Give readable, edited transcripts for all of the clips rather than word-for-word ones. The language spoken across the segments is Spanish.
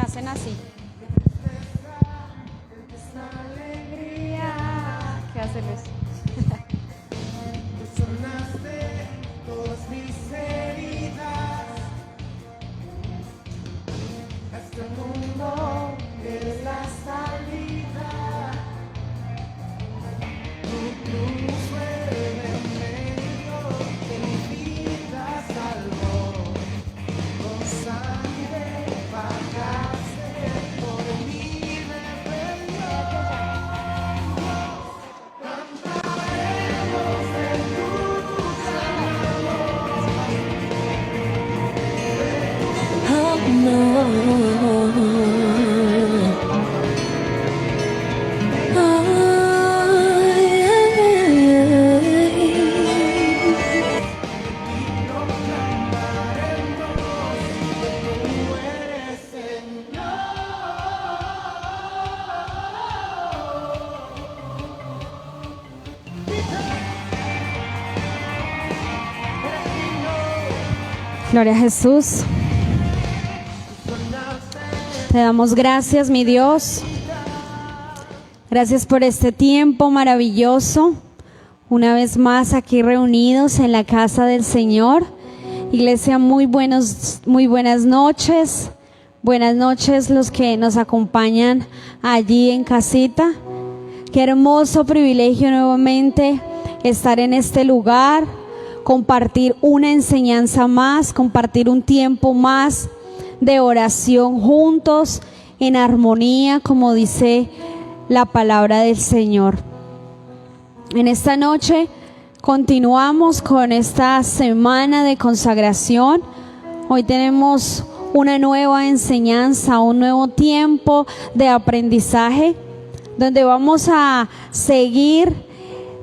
hacen así. ¿Qué hace Luis? Sanaste todas mis heridas. Este mundo es la salida. Tu cruz fue el medio que mi vida salvó. Con sangre pagaste por mi rebelión. Cantaremos de tu Gloria a Jesús. Te damos gracias, mi Dios. Gracias por este tiempo maravilloso. Una vez más aquí reunidos en la casa del Señor. Iglesia, muy buenas noches. Buenas noches los que nos acompañan allí en casita. Qué hermoso privilegio nuevamente estar en este lugar, compartir una enseñanza más, compartir un tiempo más de oración juntos, en armonía, como dice la palabra del Señor. En esta noche continuamos con esta semana de consagración. Hoy tenemos una nueva enseñanza, un nuevo tiempo de aprendizaje, donde vamos a seguir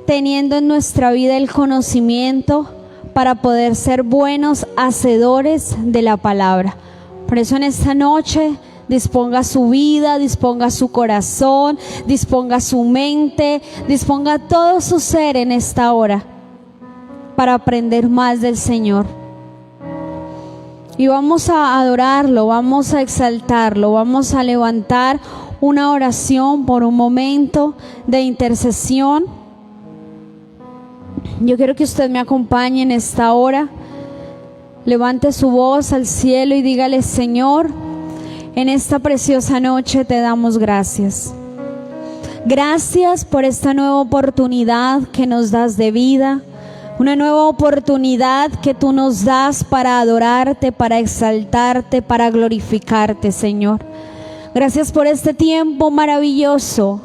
teniendo en nuestra vida el conocimiento para poder ser buenos hacedores de la palabra. Por eso en esta noche disponga su vida, disponga su corazón, disponga su mente, disponga todo su ser en esta hora para aprender más del Señor. Y vamos a adorarlo, vamos a exaltarlo, vamos a levantar una oración por un momento de intercesión. Yo quiero que usted me acompañe en esta hora. Levante su voz al cielo y dígale: Señor, en esta preciosa noche te damos gracias. Gracias por esta nueva oportunidad que nos das de vida, una nueva oportunidad que tú nos das para adorarte, para exaltarte, para glorificarte, Señor. Gracias por este tiempo maravilloso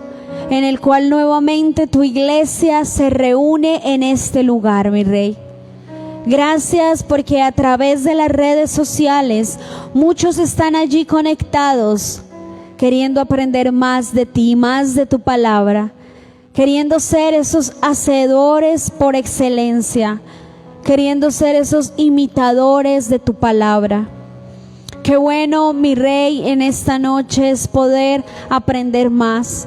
en el cual nuevamente tu iglesia se reúne en este lugar, mi Rey. Gracias porque a través de las redes sociales muchos están allí conectados, queriendo aprender más de ti, más de tu palabra, queriendo ser esos hacedores por excelencia, queriendo ser esos imitadores de tu palabra. Qué bueno, mi Rey, en esta noche es poder aprender más,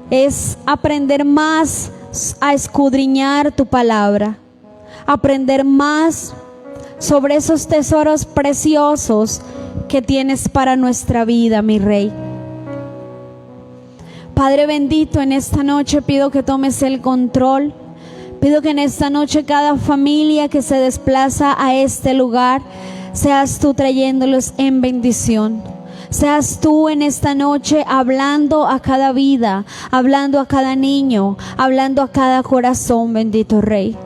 es aprender más a escudriñar tu palabra, aprender más sobre esos tesoros preciosos que tienes para nuestra vida, mi Rey. Padre bendito, en esta noche pido que tomes el control. Pido que en esta noche cada familia que se desplaza a este lugar, seas tú trayéndolos en bendición. Seas tú en esta noche hablando a cada vida, hablando a cada niño, hablando a cada corazón, bendito Rey.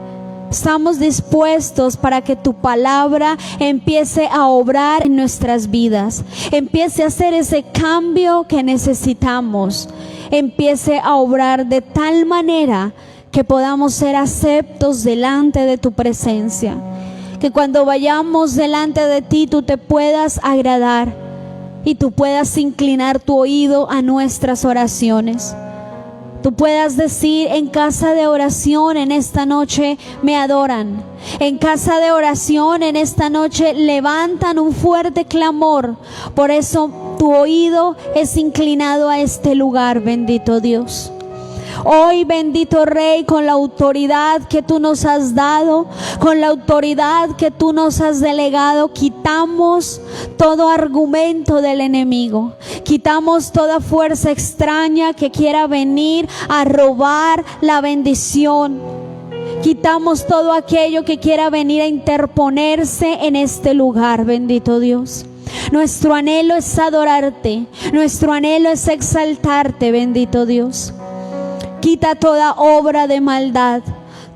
Estamos dispuestos para que tu palabra empiece a obrar en nuestras vidas, empiece a hacer ese cambio que necesitamos, empiece a obrar de tal manera que podamos ser aceptos delante de tu presencia, que cuando vayamos delante de ti tú te puedas agradar y tú puedas inclinar tu oído a nuestras oraciones. Tú puedas decir: en casa de oración en esta noche me adoran. En casa de oración en esta noche levantan un fuerte clamor. Por eso tu oído es inclinado a este lugar, bendito Dios. Hoy, bendito Rey, con la autoridad que tú nos has dado, con la autoridad que tú nos has delegado, quitamos todo argumento del enemigo. Quitamos toda fuerza extraña que quiera venir a robar la bendición. Quitamos todo aquello que quiera venir a interponerse en este lugar, bendito Dios. Nuestro anhelo es adorarte, nuestro anhelo es exaltarte, bendito Dios. Quita toda obra de maldad,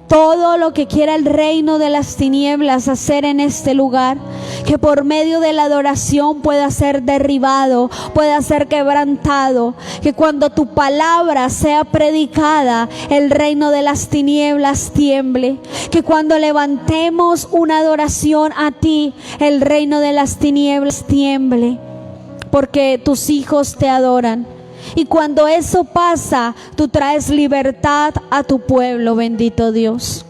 todo lo que quiera el reino de las tinieblas hacer en este lugar, que por medio de la adoración pueda ser derribado, pueda ser quebrantado, que cuando tu palabra sea predicada, el reino de las tinieblas tiemble, que cuando levantemos una adoración a ti, el reino de las tinieblas tiemble, porque tus hijos te adoran. Y cuando eso pasa, tú traes libertad a tu pueblo, bendito Dios.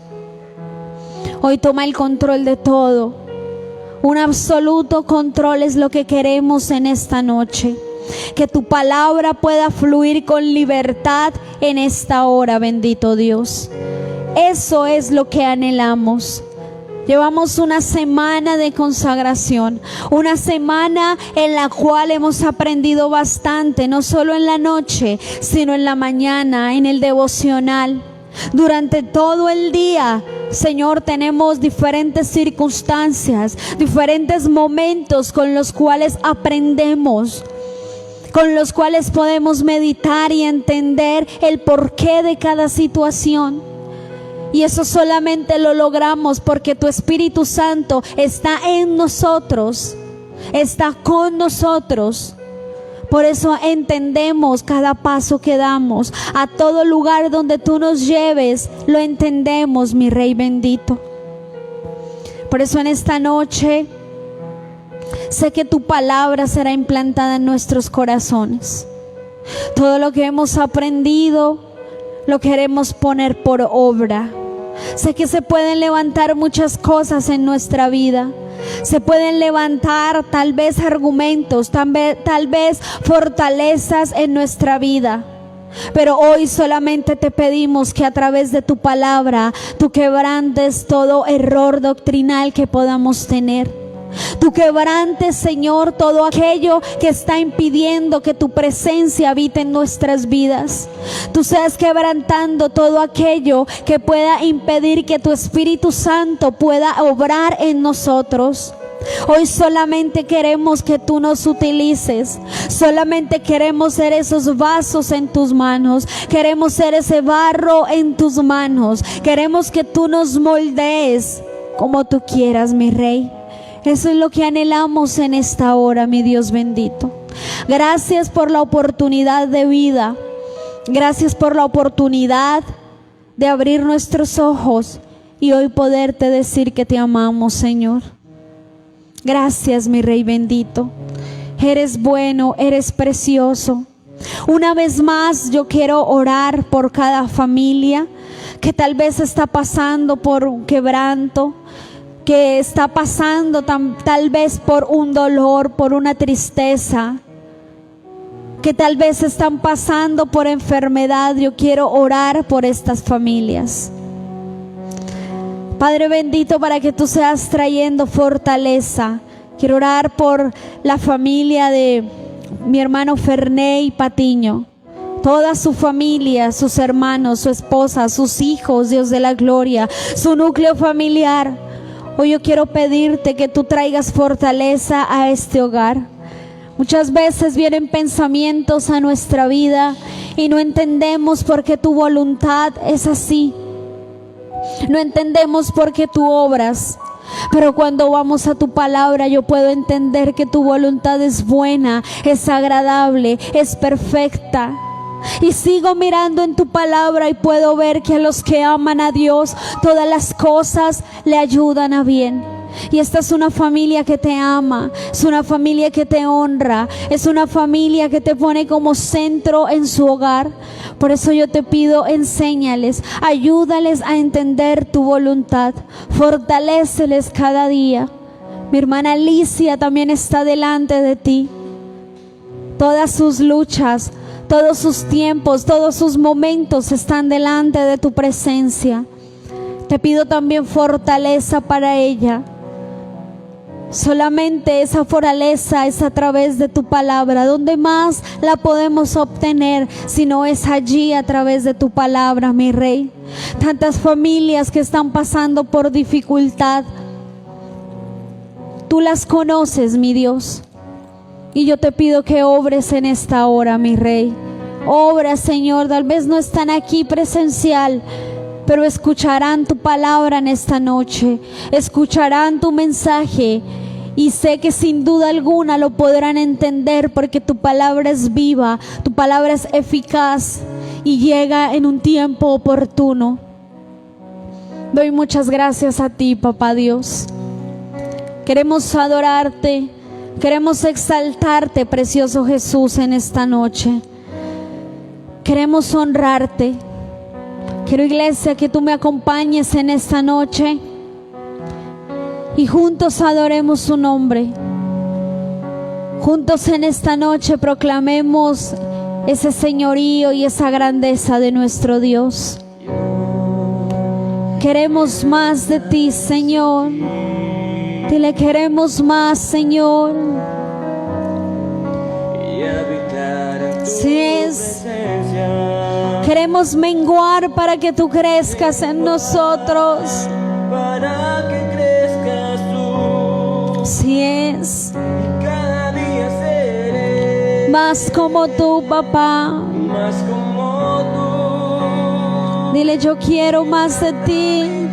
Hoy toma el control de todo. Un absoluto control es lo que queremos en esta noche. Que tu palabra pueda fluir con libertad en esta hora, bendito Dios. Eso es lo que anhelamos. Llevamos una semana de consagración, una semana en la cual hemos aprendido bastante, no solo en la noche, sino en la mañana, en el devocional. Durante todo el día, Señor, tenemos diferentes circunstancias, diferentes momentos con los cuales aprendemos, con los cuales podemos meditar y entender el porqué de cada situación. Y eso solamente lo logramos porque tu Espíritu Santo está en nosotros, está con nosotros. Por eso entendemos cada paso que damos. A todo lugar donde tú nos lleves, lo entendemos, mi Rey bendito. Por eso en esta noche, sé que tu palabra será implantada en nuestros corazones. Todo lo que hemos aprendido, lo queremos poner por obra. Sé que se pueden levantar muchas cosas en nuestra vida. Se pueden levantar tal vez argumentos, tal vez fortalezas en nuestra vida. Pero hoy solamente te pedimos que a través de tu palabra tú quebrantes todo error doctrinal que podamos tener. Tú quebrantes, Señor, todo aquello que está impidiendo que tu presencia habite en nuestras vidas. Tú seas quebrantando todo aquello que pueda impedir que tu Espíritu Santo pueda obrar en nosotros. Hoy solamente queremos que tú nos utilices. Solamente queremos ser esos vasos en tus manos. Queremos ser ese barro en tus manos. Queremos que tú nos moldees como tú quieras, mi Rey. Eso es lo que anhelamos en esta hora, mi Dios bendito. Gracias por la oportunidad de vida. Gracias por la oportunidad de abrir nuestros ojos y hoy poderte decir que te amamos, Señor. Gracias, mi Rey bendito. Eres bueno, eres precioso. Una vez más yo quiero orar por cada familia que tal vez está pasando por un quebranto, que está pasando tal vez por un dolor, por una tristeza, que tal vez están pasando por enfermedad. Yo quiero orar por estas familias. Padre bendito, para que tú seas trayendo fortaleza. Quiero orar por la familia de mi hermano Ferney Patiño. Toda su familia, sus hermanos, su esposa, sus hijos, Dios de la gloria, su núcleo familiar. Hoy yo quiero pedirte que tú traigas fortaleza a este hogar. Muchas veces vienen pensamientos a nuestra vida y no entendemos por qué tu voluntad es así. No entendemos por qué tú obras. Pero cuando vamos a tu palabra, yo puedo entender que tu voluntad es buena, es agradable, es perfecta. Y sigo mirando en tu palabra y puedo ver que a los que aman a Dios, todas las cosas le ayudan a bien. Y esta es una familia que te ama, es una familia que te honra, es una familia que te pone como centro en su hogar. Por eso yo te pido, enséñales, ayúdales a entender tu voluntad, fortaléceles cada día. Mi hermana Alicia también está delante de ti. Todas sus luchas, Todos sus tiempos, todos sus momentos están delante de tu presencia. Te pido también fortaleza para ella. Solamente esa fortaleza es a través de tu palabra. ¿Dónde más la podemos obtener si no es allí a través de tu palabra, mi Rey? Tantas familias que están pasando por dificultad, tú las conoces, mi Dios. Y yo te pido que obres en esta hora, mi Rey. Obra, Señor. Tal vez no están aquí presencial, pero escucharán tu palabra en esta noche. Escucharán tu mensaje. Y sé que sin duda alguna lo podrán entender, porque tu palabra es viva, tu palabra es eficaz y llega en un tiempo oportuno. Doy muchas gracias a ti, Papá Dios. Queremos adorarte. Queremos exaltarte, precioso Jesús, en esta noche. Queremos honrarte. Quiero, iglesia, que tú me acompañes en esta noche y juntos adoremos su nombre. Juntos en esta noche proclamemos ese señorío y esa grandeza de nuestro Dios. Queremos más de ti, Señor. Dile, queremos más, Señor. Y habitar en tu Sí es. presencia, Queremos menguar para que tú crezcas en nosotros. para que crezcas tú. Sí es. Y cada día seré Más como tú, papá. más como tú. Dile, yo quiero más de ti. Mi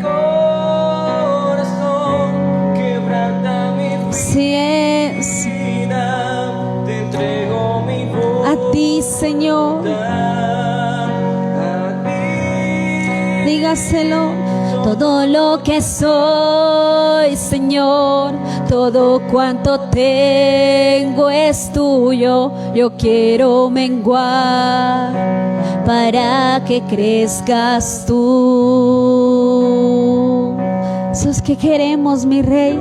corazón quebranta mi Sí es. vida, te entrego mi voz. A ti, Señor. A ti. Dígaselo. Todo lo que soy, Señor, todo cuanto tengo es tuyo. Yo quiero menguar para que crezcas tú. Eso es que queremos, mi Rey.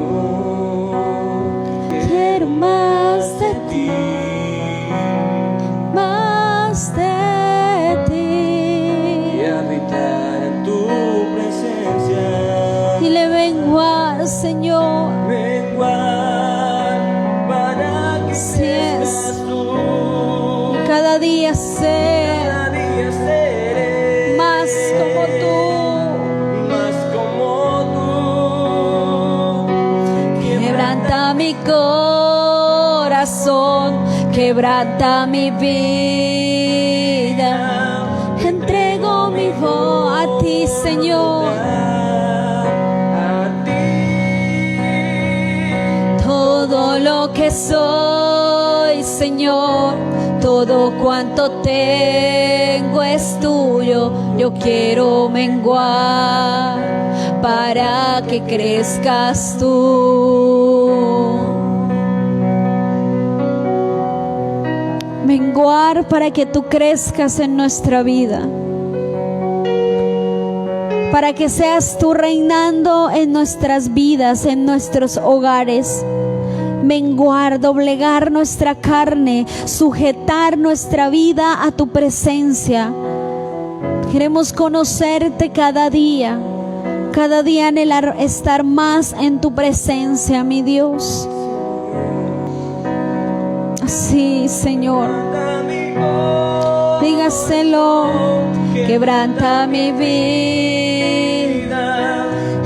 Quiero más de ti, más de ti. Y habitar en tu presencia, Y le menguar, Señor. menguar para que Así es. crezcas tú. Cada día ser Cada día seré más como tú. más como tú. Quebranta mi corazón, quebranta mi vida. Entrego mi voz a ti, Señor. A ti. Todo lo que soy, Señor, todo cuanto tengo es tuyo. Yo quiero menguar para que crezcas tú. Menguar para que tú crezcas en nuestra vida. Para que seas tú reinando en nuestras vidas, en nuestros hogares. Menguar, doblegar nuestra carne, sujetar nuestra vida a tu presencia. Queremos conocerte cada día anhelar estar más en tu presencia, mi Dios. Así, Señor, dígaselo. Quebranta mi vida,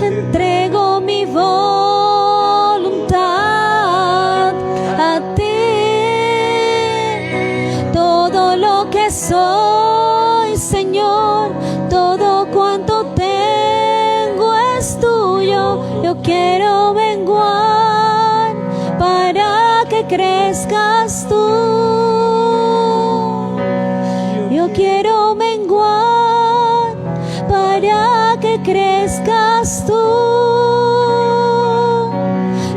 entrego mi voluntad a ti. Todo lo que soy, Señor, todo cuanto tengo es tuyo. Yo quiero menguar para que crezcas tú. Yo quiero menguar para que crezcas tú.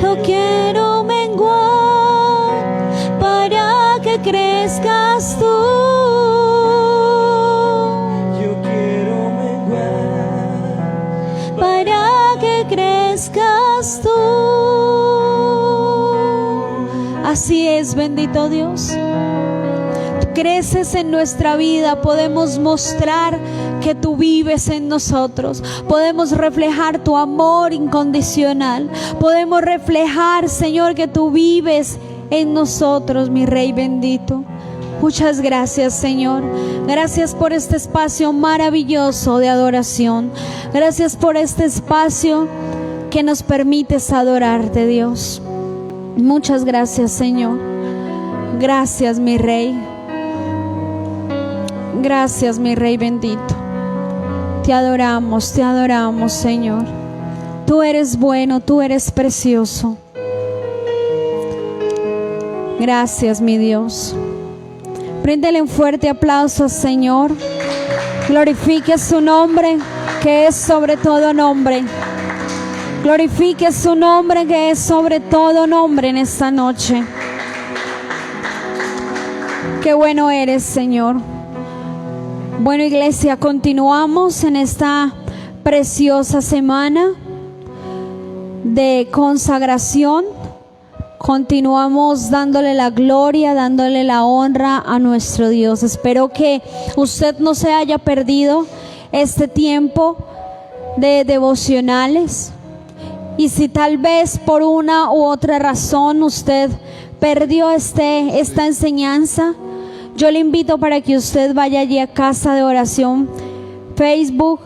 Yo quiero menguar para que crezcas tú. Yo quiero menguar Para que crezcas tú. Así es, bendito Dios. Tu creces en nuestra vida, podemos mostrar que tú vives en nosotros. Podemos reflejar tu amor incondicional. Podemos reflejar, Señor, que tú vives en nosotros, mi Rey bendito. Muchas gracias, Señor. Gracias por este espacio maravilloso de adoración. Gracias por este espacio que nos permites adorarte, Dios. Muchas gracias, Señor. Gracias, mi Rey. Gracias, mi Rey bendito. Te adoramos, Señor. Tú eres bueno, tú eres precioso. Gracias, mi Dios. Bríndele un fuerte aplauso al Señor. Glorifique su nombre, que es sobre todo nombre. Glorifique su nombre, que es sobre todo nombre en esta noche. Qué bueno eres, Señor. Bueno, iglesia, continuamos en esta preciosa semana de consagración. Continuamos dándole la gloria, dándole la honra a nuestro Dios. Espero que usted no se haya perdido este tiempo de devocionales. Y si tal vez por una u otra razón usted perdió esta enseñanza, yo le invito para que usted vaya allí a Casa de Oración Facebook,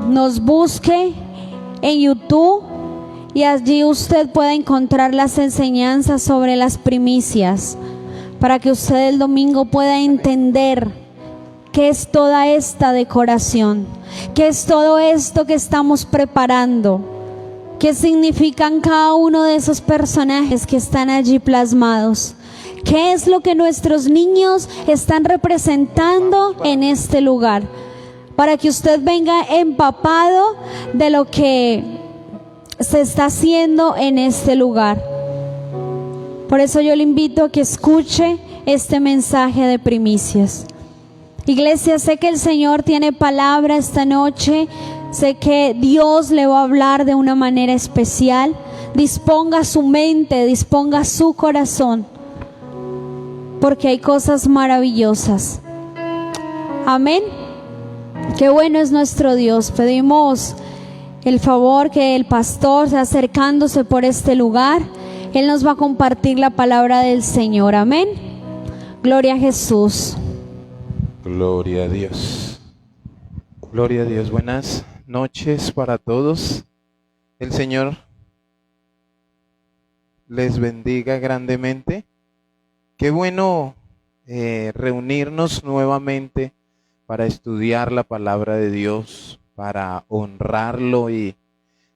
nos busque en YouTube y allí usted pueda encontrar las enseñanzas sobre las primicias, para que usted el domingo pueda entender qué es toda esta decoración, qué es todo esto que estamos preparando, qué significan cada uno de esos personajes que están allí plasmados. ¿Qué es lo que nuestros niños están representando en este lugar? Para que usted venga empapado de lo que se está haciendo en este lugar. Por eso yo le invito a que escuche este mensaje de primicias. Iglesia, sé que el Señor tiene palabra esta noche. Sé que Dios le va a hablar de una manera especial. Disponga su mente, disponga su corazón, porque hay cosas maravillosas. Amén. Qué bueno es nuestro Dios. Pedimos el favor que el pastor sea acercándose por este lugar. Él nos va a compartir la palabra del Señor. Amén. Gloria a Jesús. Gloria a Dios. Gloria a Dios. Buenas noches para todos. El Señor les bendiga grandemente. Qué bueno reunirnos nuevamente para estudiar la palabra de Dios, para honrarlo, y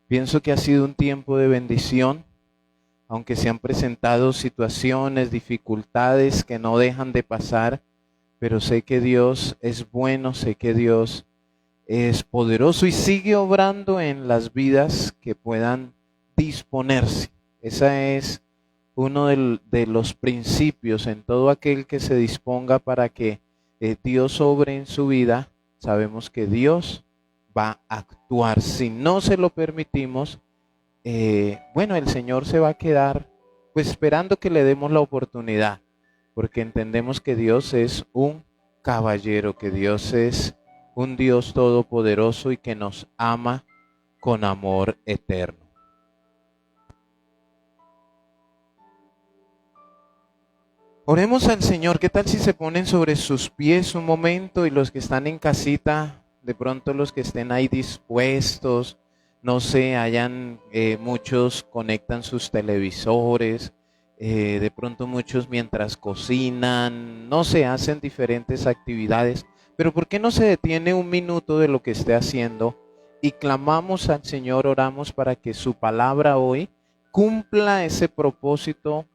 pienso que ha sido un tiempo de bendición, aunque se han presentado situaciones, dificultades que no dejan de pasar, pero sé que Dios es bueno, sé que Dios es poderoso y sigue obrando en las vidas que puedan disponerse. Esa es uno de los principios en todo aquel que se disponga para que Dios obre en su vida. Sabemos que Dios va a actuar. Si no se lo permitimos, bueno, el Señor se va a quedar pues esperando que le demos la oportunidad, porque entendemos que Dios es un caballero, que Dios es un Dios todopoderoso y que nos ama con amor eterno. Oremos al Señor. ¿Qué tal si se ponen sobre sus pies un momento, y los que están en casita, de pronto los que estén ahí dispuestos, no sé, muchos conectan sus televisores, de pronto muchos mientras cocinan, no sé, hacen diferentes actividades, pero ¿por qué no se detiene un minuto de lo que esté haciendo y clamamos al Señor, oramos para que su palabra hoy cumpla ese propósito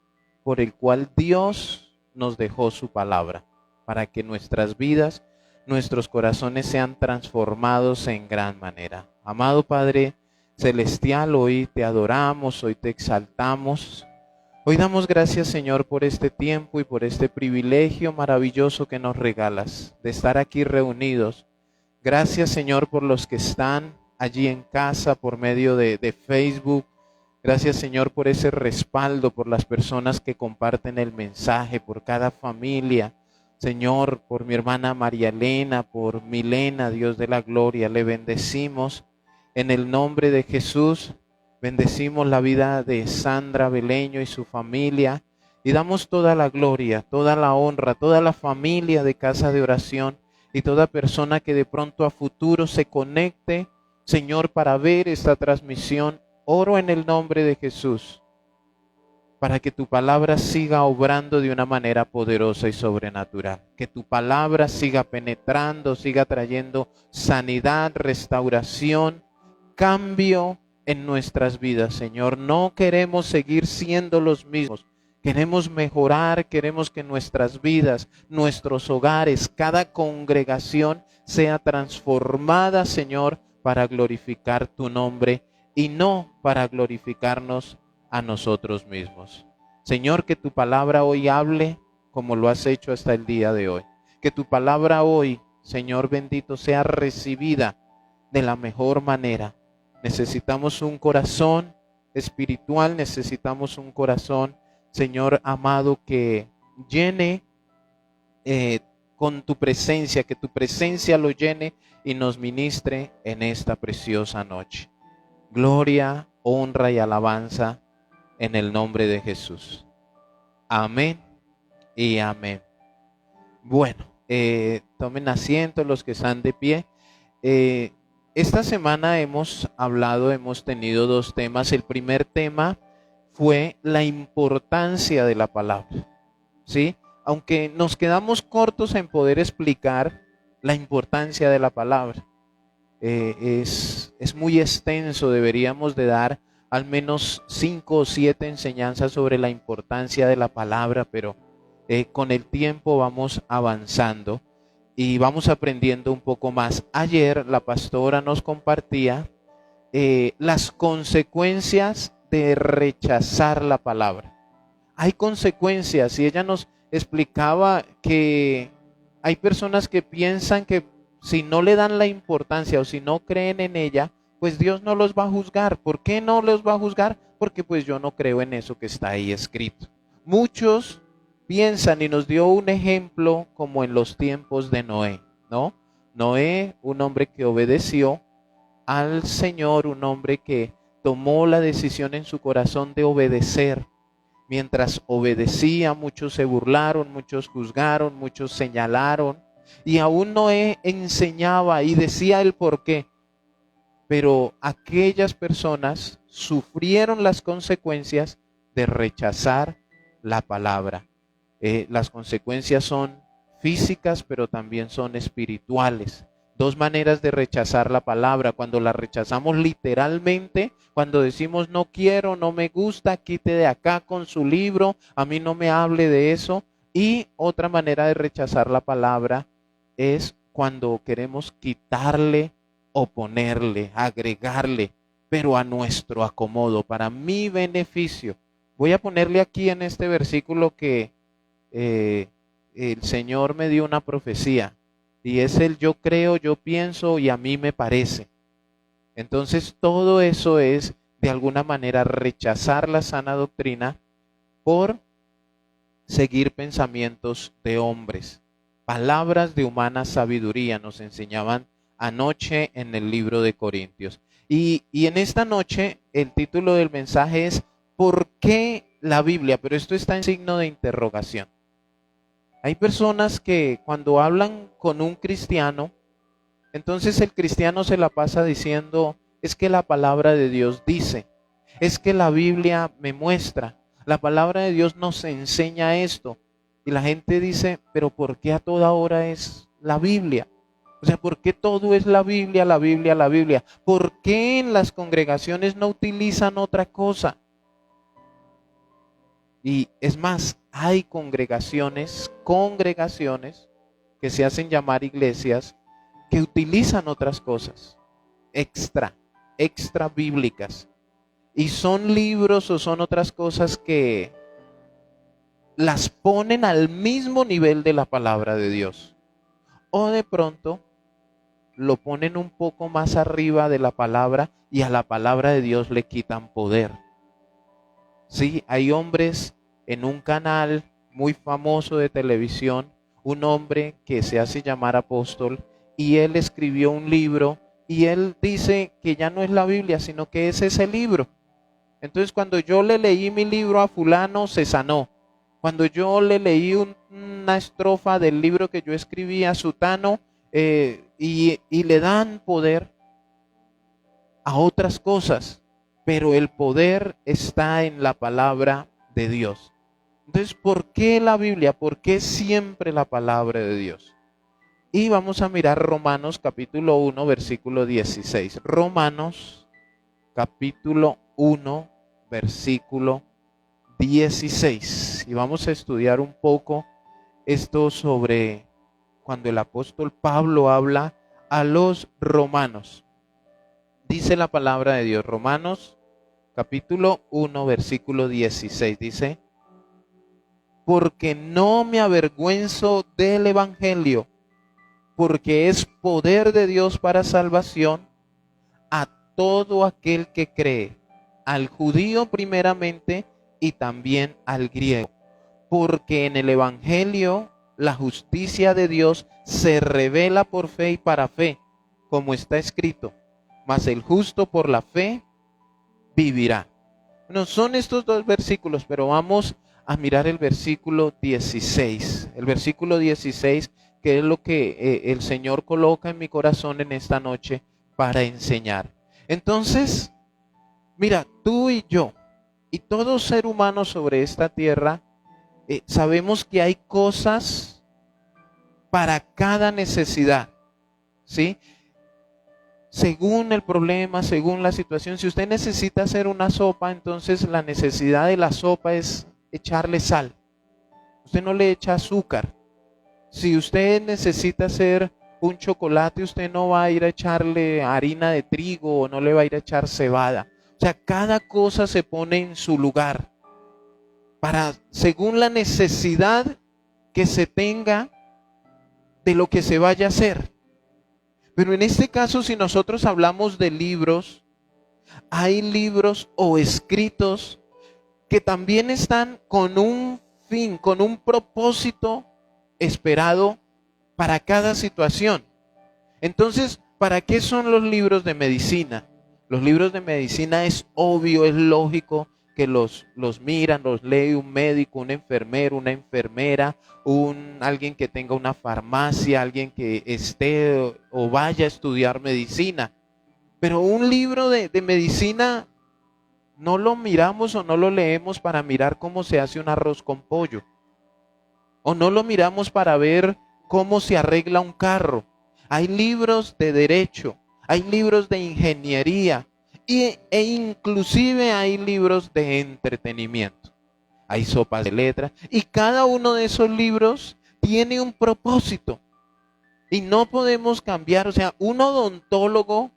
por el cual Dios nos dejó su palabra, para que nuestras vidas, nuestros corazones sean transformados en gran manera? Amado Padre Celestial, hoy te adoramos, hoy te exaltamos, hoy damos gracias, Señor, por este tiempo y por este privilegio maravilloso que nos regalas de estar aquí reunidos. Gracias, Señor, por los que están allí en casa por medio de Facebook. Gracias, Señor, por ese respaldo, por las personas que comparten el mensaje, por cada familia, Señor, por mi hermana María Elena, por Milena, Dios de la gloria, le bendecimos en el nombre de Jesús. Bendecimos la vida de Sandra Beleño y su familia y damos toda la gloria, toda la honra, toda la familia de Casa de Oración y toda persona que de pronto a futuro se conecte, Señor, para ver esta transmisión. Oro en el nombre de Jesús para que tu palabra siga obrando de una manera poderosa y sobrenatural. Que tu palabra siga penetrando, siga trayendo sanidad, restauración, cambio en nuestras vidas, Señor. No queremos seguir siendo los mismos. Queremos mejorar, queremos que nuestras vidas, nuestros hogares, cada congregación sea transformada, Señor, para glorificar tu nombre y no para glorificarnos a nosotros mismos. Señor, que tu palabra hoy hable como lo has hecho hasta el día de hoy. Que tu palabra hoy, Señor bendito, sea recibida de la mejor manera. Necesitamos un corazón espiritual, necesitamos un corazón, Señor amado, que llene con tu presencia, que tu presencia lo llene y nos ministre en esta preciosa noche. Gloria, honra y alabanza en el nombre de Jesús. Amén y amén. Bueno, tomen asiento los que están de pie. Esta semana hemos tenido dos temas. El primer tema fue la importancia de la palabra, ¿sí? Aunque nos quedamos cortos en poder explicar la importancia de la palabra. Es muy extenso, deberíamos de dar al menos 5 o 7 enseñanzas sobre la importancia de la palabra, pero con el tiempo vamos avanzando y vamos aprendiendo un poco más. Ayer la pastora nos compartía las consecuencias de rechazar la palabra. Hay consecuencias y ella nos explicaba que hay personas que piensan que si no le dan la importancia o si no creen en ella, pues Dios no los va a juzgar. ¿Por qué no los va a juzgar? Porque pues yo no creo en eso que está ahí escrito. Muchos piensan, y nos dio un ejemplo como en los tiempos de Noé, ¿no? Noé, un hombre que obedeció al Señor, un hombre que tomó la decisión en su corazón de obedecer. Mientras obedecía, muchos se burlaron, muchos juzgaron, muchos señalaron, y aún Noé enseñaba y decía el por qué. Pero aquellas personas sufrieron las consecuencias de rechazar la palabra. Las consecuencias son físicas, pero también son espirituales. Dos maneras de rechazar la palabra: cuando la rechazamos literalmente, cuando decimos no quiero, no me gusta, quite de acá con su libro, a mí no me hable de eso. Y otra manera de rechazar la palabra es cuando queremos quitarle o ponerle, agregarle, pero a nuestro acomodo, para mi beneficio. Voy a ponerle aquí en este versículo que el Señor me dio una profecía, y es el yo creo, yo pienso y a mí me parece. Entonces todo eso es de alguna manera rechazar la sana doctrina por seguir pensamientos de hombres. Palabras de humana sabiduría nos enseñaban anoche en el libro de Corintios. Y en esta noche el título del mensaje es ¿por qué la Biblia? Pero esto está en signo de interrogación. Hay personas que cuando hablan con un cristiano, entonces el cristiano se la pasa diciendo, es que la palabra de Dios dice, es que la Biblia me muestra, la palabra de Dios nos enseña esto. Y la gente dice, pero ¿por qué a toda hora es la Biblia? O sea, ¿por qué todo es la Biblia, la Biblia, la Biblia? ¿Por qué en las congregaciones no utilizan otra cosa? Y es más, hay congregaciones que se hacen llamar iglesias que utilizan otras cosas extra bíblicas. Y son libros o son otras cosas que las ponen al mismo nivel de la palabra de Dios. O de pronto lo ponen un poco más arriba de la palabra y a la palabra de Dios le quitan poder. Sí, hay hombres en un canal muy famoso de televisión un hombre que se hace llamar apóstol, y él escribió un libro, y él dice que ya no es la Biblia, sino que es ese libro. Entonces cuando yo le leí mi libro a fulano, se sanó. Cuando yo le leí una estrofa del libro que yo escribí a sutano, y le dan poder a otras cosas, pero el poder está en la palabra de Dios. Entonces, ¿por qué la Biblia? ¿Por qué siempre la palabra de Dios? Y vamos a mirar Romanos capítulo 1, versículo 16. Romanos capítulo 1, versículo 16. Y vamos a estudiar un poco esto sobre cuando el apóstol Pablo habla a los romanos. Dice la palabra de Dios, Romanos capítulo 1, versículo 16, dice: porque no me avergüenzo del evangelio, porque es poder de Dios para salvación a todo aquel que cree, al judío primeramente y también al griego. Porque en el evangelio la justicia de Dios se revela por fe y para fe, como está escrito: mas el justo por la fe vivirá. Bueno, son estos dos versículos, pero vamos a mirar el versículo 16. El versículo 16, que es lo que el Señor coloca en mi corazón en esta noche para enseñar. Entonces, mira, tú y yo, y todo ser humano sobre esta tierra, sabemos que hay cosas para cada necesidad, ¿sí? Según el problema, según la situación. Si usted necesita hacer una sopa, entonces la necesidad de la sopa es echarle sal. Usted no le echa azúcar. Si usted necesita hacer un chocolate, usted no va a ir a echarle harina de trigo o no le va a ir a echar cebada. O sea, cada cosa se pone en su lugar según la necesidad que se tenga de lo que se vaya a hacer. Pero en este caso, si nosotros hablamos de libros, hay libros o escritos que también están con un fin, con un propósito esperado para cada situación. Entonces, ¿para qué son los libros de medicina? Los libros de medicina es obvio, es lógico que los miran, los lee un médico, un enfermero, una enfermera, alguien que tenga una farmacia, alguien que esté o vaya a estudiar medicina. Pero un libro de medicina no lo miramos o no lo leemos para mirar cómo se hace un arroz con pollo. O no lo miramos para ver cómo se arregla un carro. Hay libros de derecho, hay libros de ingeniería e inclusive hay libros de entretenimiento. Hay sopas de letras y cada uno de esos libros tiene un propósito y no podemos cambiar. O sea, un odontólogo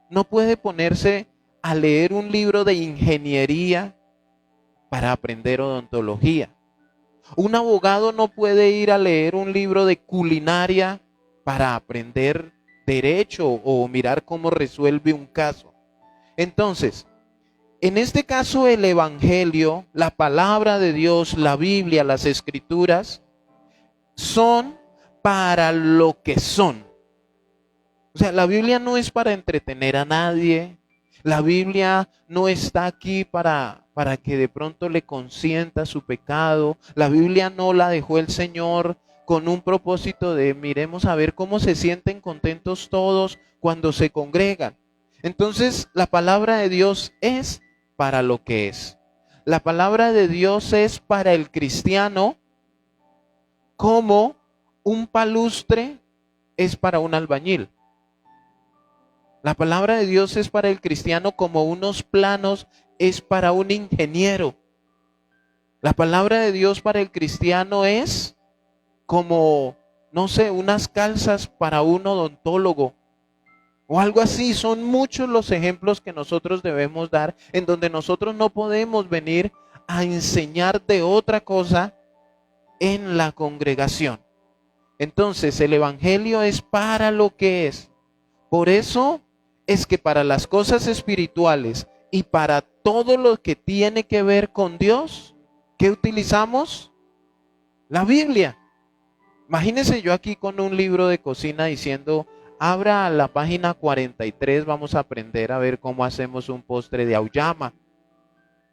no puede ponerse a leer un libro de ingeniería para aprender odontología. Un abogado no puede ir a leer un libro de culinaria para aprender derecho o mirar cómo resuelve un caso. Entonces, en este caso el evangelio, la palabra de Dios, la Biblia, las escrituras, son para lo que son. O sea, la Biblia no es para entretener a nadie. La Biblia no está aquí para que de pronto le consienta su pecado. La Biblia no la dejó el Señor con un propósito de miremos a ver cómo se sienten contentos todos cuando se congregan. Entonces, la palabra de Dios es para lo que es. La palabra de Dios es para el cristiano como un palustre es para un albañil. La palabra de Dios es para el cristiano como unos planos es para un ingeniero. La palabra de Dios para el cristiano es como, no sé, unas calzas para un odontólogo o algo así. Son muchos los ejemplos que nosotros debemos dar en donde nosotros no podemos venir a enseñar de otra cosa en la congregación. Entonces, el evangelio es para lo que es. Por eso es que para las cosas espirituales y para todo lo que tiene que ver con Dios, ¿qué utilizamos? La Biblia. Imagínense yo aquí con un libro de cocina diciendo, abra la página 43, vamos a aprender a ver cómo hacemos un postre de auyama.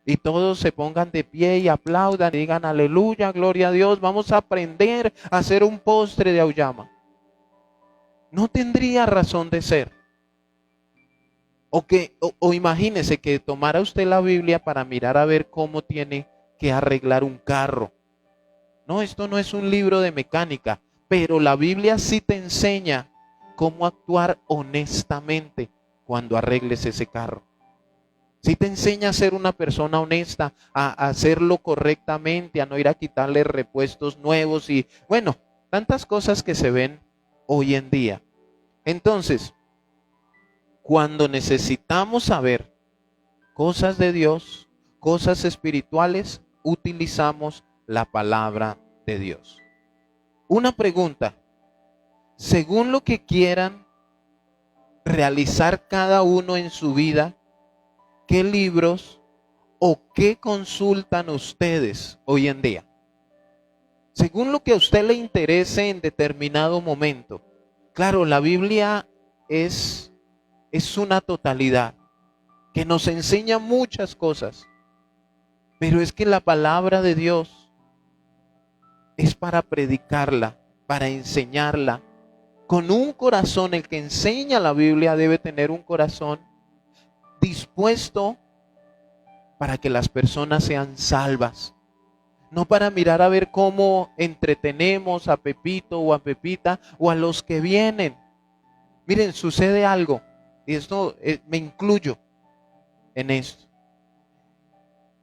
Y todos se pongan de pie y aplaudan y digan aleluya, gloria a Dios, vamos a aprender a hacer un postre de auyama. No tendría razón de ser. O imagínese que tomara usted la Biblia para mirar a ver cómo tiene que arreglar un carro. No, esto no es un libro de mecánica, pero la Biblia sí te enseña cómo actuar honestamente cuando arregles ese carro. Sí te enseña a ser una persona honesta, a hacerlo correctamente, a no ir a quitarle repuestos nuevos y bueno, tantas cosas que se ven hoy en día. Entonces, cuando necesitamos saber cosas de Dios, cosas espirituales, utilizamos la palabra de Dios. Una pregunta, según lo que quieran realizar cada uno en su vida, ¿qué libros o qué consultan ustedes hoy en día? Según lo que a usted le interese en determinado momento. Claro, la Biblia es una totalidad que nos enseña muchas cosas, pero es que la palabra de Dios es para predicarla, para enseñarla, con un corazón. El que enseña la Biblia debe tener un corazón dispuesto para que las personas sean salvas, no para mirar a ver cómo entretenemos a Pepito o a Pepita o a los que vienen. Miren, sucede algo, y esto me incluyo en esto.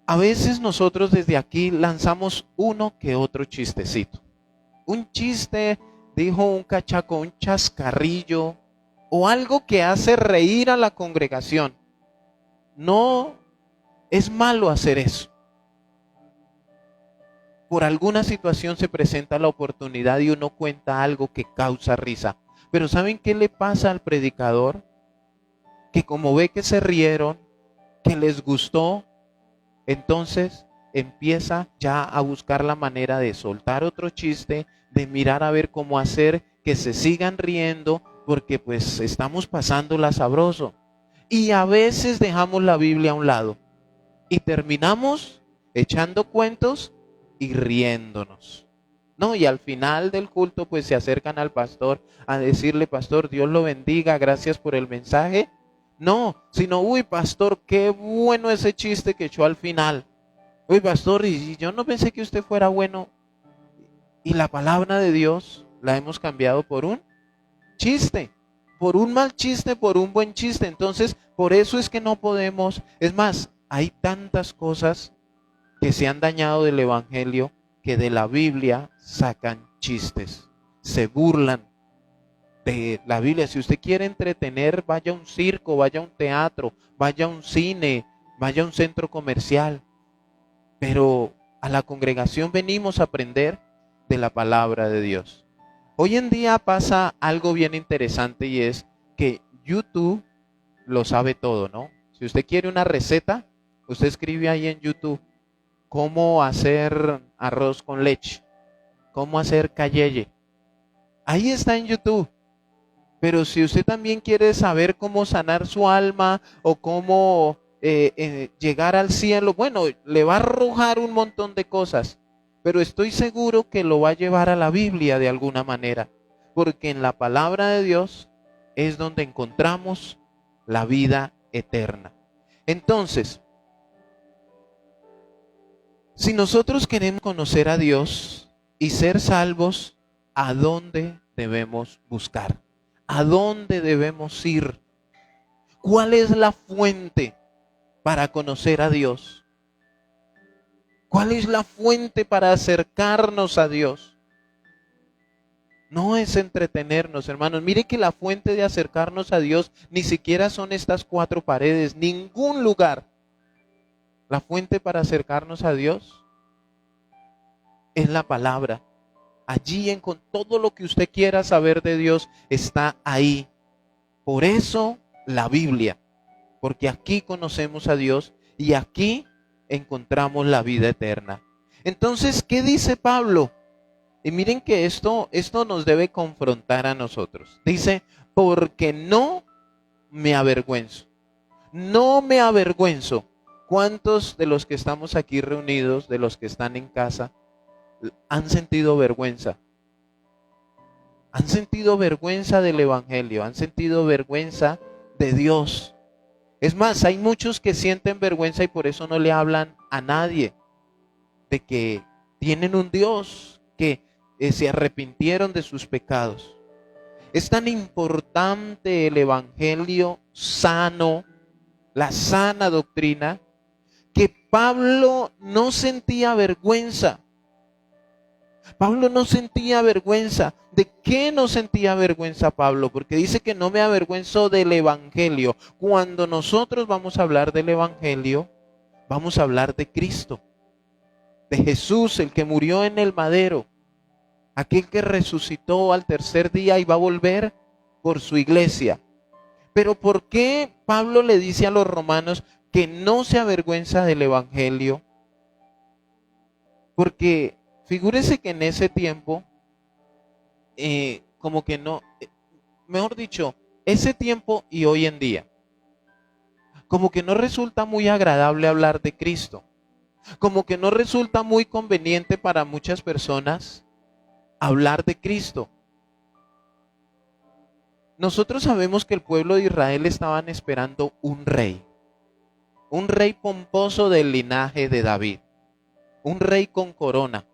A veces nosotros desde aquí lanzamos uno que otro chistecito. Un chiste, dijo un cachaco, un chascarrillo, o algo que hace reír a la congregación. No es malo hacer eso. Por alguna situación se presenta la oportunidad y uno cuenta algo que causa risa. Pero ¿saben qué le pasa al predicador? Que como ve que se rieron, que les gustó, entonces empieza ya a buscar la manera de soltar otro chiste, de mirar a ver cómo hacer que se sigan riendo, porque pues estamos pasándola sabroso. Y a veces dejamos la Biblia a un lado y terminamos echando cuentos y riéndonos. No, y al final del culto pues se acercan al pastor a decirle, pastor, Dios lo bendiga, gracias por el mensaje. No, sino, uy, pastor, qué bueno ese chiste que echó al final. Uy, pastor, y yo no pensé que usted fuera bueno. Y la palabra de Dios la hemos cambiado por un chiste, por un mal chiste, por un buen chiste. Entonces, por eso es que no podemos. Es más, hay tantas cosas que se han dañado del Evangelio que de la Biblia sacan chistes, se burlan de la Biblia. Si usted quiere entretener, vaya a un circo, vaya a un teatro, vaya a un cine, vaya a un centro comercial. Pero a la congregación venimos a aprender de la palabra de Dios. Hoy en día pasa algo bien interesante y es que YouTube lo sabe todo, ¿no? Si usted quiere una receta, usted escribe ahí en YouTube cómo hacer arroz con leche, cómo hacer cayeye. Ahí está en YouTube. Pero si usted también quiere saber cómo sanar su alma o cómo llegar al cielo, bueno, le va a arrojar un montón de cosas. Pero estoy seguro que lo va a llevar a la Biblia de alguna manera. Porque en la palabra de Dios es donde encontramos la vida eterna. Entonces, si nosotros queremos conocer a Dios y ser salvos, ¿a dónde debemos buscar? ¿A dónde debemos ir? ¿Cuál es la fuente para conocer a Dios? ¿Cuál es la fuente para acercarnos a Dios? No es entretenernos, hermanos. Mire que la fuente de acercarnos a Dios ni siquiera son estas cuatro paredes, ningún lugar. La fuente para acercarnos a Dios es la palabra. Allí con todo lo que usted quiera saber de Dios está ahí. Por eso la Biblia, porque aquí conocemos a Dios y aquí encontramos la vida eterna. Entonces, ¿qué dice Pablo? Y miren que esto nos debe confrontar a nosotros. Dice, porque no me avergüenzo. No me avergüenzo. ¿Cuántos de los que estamos aquí reunidos, de los que están en casa, han sentido vergüenza? Han sentido vergüenza del Evangelio, han sentido vergüenza de Dios. Es más, hay muchos que sienten vergüenza y por eso no le hablan a nadie de que tienen un Dios, que se arrepintieron de sus pecados. Es tan importante el Evangelio sano, la sana doctrina, que Pablo no sentía vergüenza. Pablo no sentía vergüenza. ¿De qué no sentía vergüenza Pablo? Porque dice que no me avergüenzo del Evangelio. Cuando nosotros vamos a hablar del Evangelio, vamos a hablar de Cristo, de Jesús, el que murió en el madero, aquel que resucitó al tercer día y va a volver por su iglesia. Pero ¿por qué Pablo le dice a los romanos que no se avergüenza del Evangelio? Porque figúrese que en ese tiempo, como que no, mejor dicho, ese tiempo y hoy en día, como que no resulta muy agradable hablar de Cristo. Como que no resulta muy conveniente para muchas personas hablar de Cristo. Nosotros sabemos que el pueblo de Israel estaban esperando un rey pomposo del linaje de David, un rey con corona,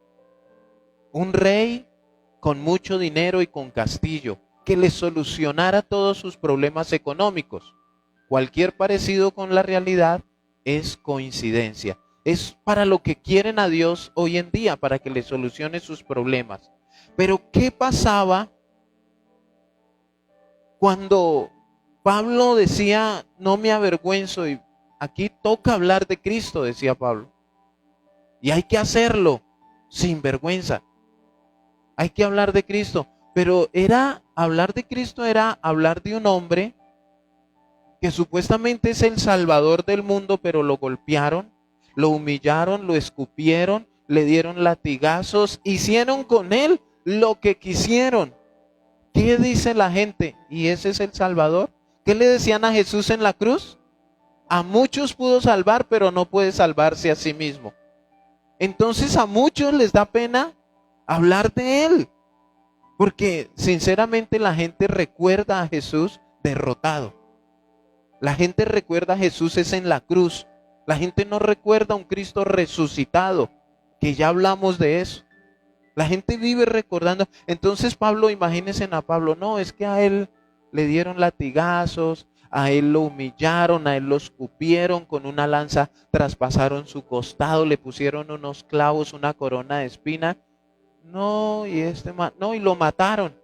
un rey con mucho dinero y con castillo, que les solucionara todos sus problemas económicos. Cualquier parecido con la realidad es coincidencia. Es para lo que quieren a Dios hoy en día, para que les solucione sus problemas. Pero ¿qué pasaba cuando Pablo decía, no me avergüenzo? Y aquí toca hablar de Cristo, decía Pablo. Y hay que hacerlo sin vergüenza. Hay que hablar de Cristo. Pero hablar de Cristo era hablar de un hombre que supuestamente es el Salvador del mundo, pero lo golpearon, lo humillaron, lo escupieron, le dieron latigazos, hicieron con él lo que quisieron. ¿Qué dice la gente? ¿Y ese es el Salvador? ¿Qué le decían a Jesús en la cruz? A muchos pudo salvar, pero no puede salvarse a sí mismo. Entonces a muchos les da pena hablar de él, porque sinceramente la gente recuerda a Jesús derrotado. La gente recuerda a Jesús es en la cruz. La gente no recuerda a un Cristo resucitado, que ya hablamos de eso. La gente vive recordando. Entonces Pablo, imagínense a Pablo, no, es que a él le dieron latigazos, a él lo humillaron, a él lo escupieron, con una lanza traspasaron su costado, le pusieron unos clavos, una corona de espina. No, y lo mataron.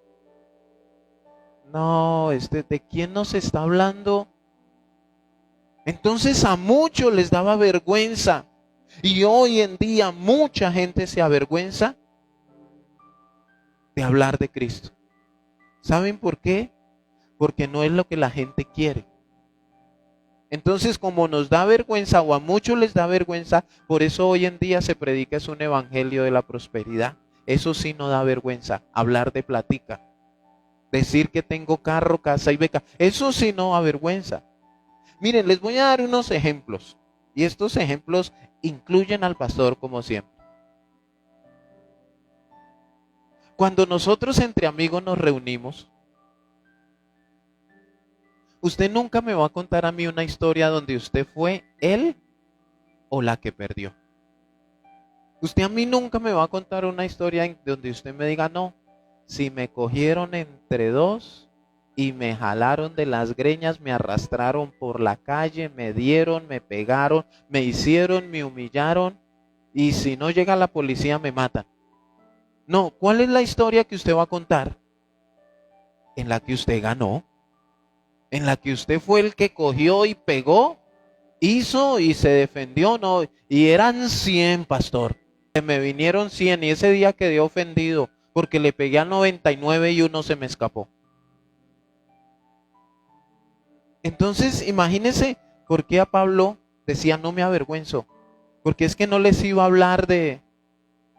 No, ¿de quién nos está hablando? Entonces a muchos les daba vergüenza. Y hoy en día mucha gente se avergüenza de hablar de Cristo. ¿Saben por qué? Porque no es lo que la gente quiere. Entonces, como nos da vergüenza, o a muchos les da vergüenza, por eso hoy en día se predica es un evangelio de la prosperidad. Eso sí no da vergüenza, hablar de platica. Decir que tengo carro, casa y beca, eso sí no avergüenza. Miren, les voy a dar unos ejemplos. Y estos ejemplos incluyen al pastor como siempre. Cuando nosotros entre amigos nos reunimos, usted nunca me va a contar a mí una historia donde usted fue él o la que perdió. Usted a mí nunca me va a contar una historia donde usted me diga, no, si me cogieron entre dos y me jalaron de las greñas, me arrastraron por la calle, me dieron, me pegaron, me hicieron, me humillaron, y si no llega la policía me matan. No, ¿cuál es la historia que usted va a contar? En la que usted ganó, en la que usted fue el que cogió y pegó, hizo y se defendió, no, y eran 100, pastor. Me vinieron 100 y ese día quedé ofendido porque le pegué a 99 y uno se me escapó. Entonces, imagínense por qué a Pablo decía no me avergüenzo, porque es que no les iba a hablar de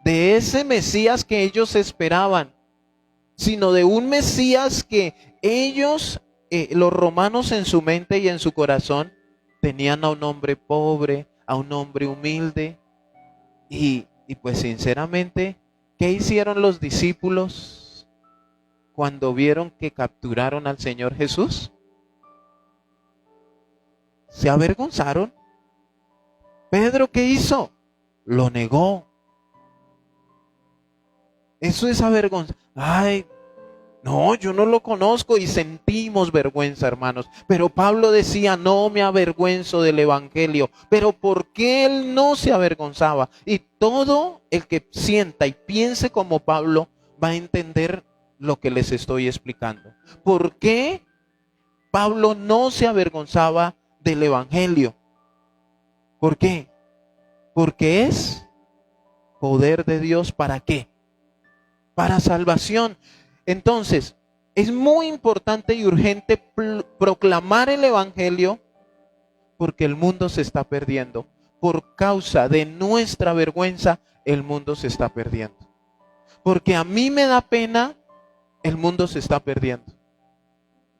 de ese Mesías que ellos esperaban, sino de un Mesías que ellos, los romanos en su mente y en su corazón, tenían a un hombre pobre, a un hombre humilde. Y pues sinceramente, ¿qué hicieron los discípulos cuando vieron que capturaron al Señor Jesús? Se avergonzaron. Pedro, ¿qué hizo? Lo negó. Eso es avergonzar. Ay, no, yo no lo conozco, y sentimos vergüenza, hermanos. Pero Pablo decía, no me avergüenzo del evangelio. Pero ¿por qué él no se avergonzaba? Y todo el que sienta y piense como Pablo va a entender lo que les estoy explicando. ¿Por qué Pablo no se avergonzaba del evangelio? ¿Por qué? Porque es poder de Dios. ¿Para qué? Para salvación. Entonces, es muy importante y urgente proclamar el evangelio, porque el mundo se está perdiendo. Por causa de nuestra vergüenza, el mundo se está perdiendo. Porque a mí me da pena, el mundo se está perdiendo.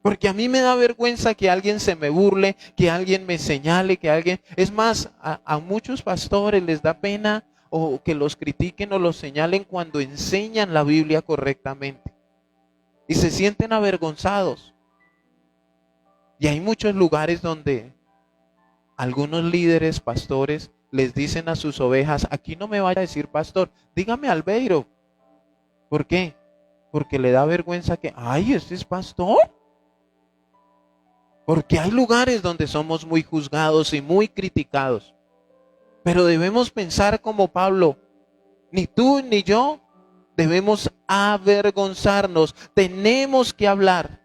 Porque a mí me da vergüenza que alguien se me burle, que alguien me señale, que alguien... Es más, a muchos pastores les da pena o que los critiquen o los señalen cuando enseñan la Biblia correctamente. Y se sienten avergonzados. Y hay muchos lugares donde algunos líderes, pastores, les dicen a sus ovejas, aquí no me vaya a decir pastor, dígame Albeiro. ¿Por qué? Porque le da vergüenza que, ay, ¿este es pastor? Porque hay lugares donde somos muy juzgados y muy criticados. Pero debemos pensar como Pablo, ni tú ni yo debemos avergonzarnos. Tenemos que hablar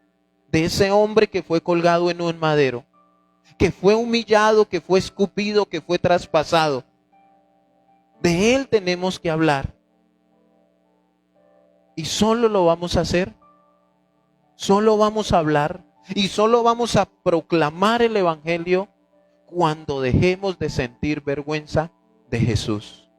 de ese hombre que fue colgado en un madero, que fue humillado, que fue escupido, que fue traspasado. De él tenemos que hablar. Y solo lo vamos a hacer, solo vamos a hablar y solo vamos a proclamar el evangelio cuando dejemos de sentir vergüenza de Jesús.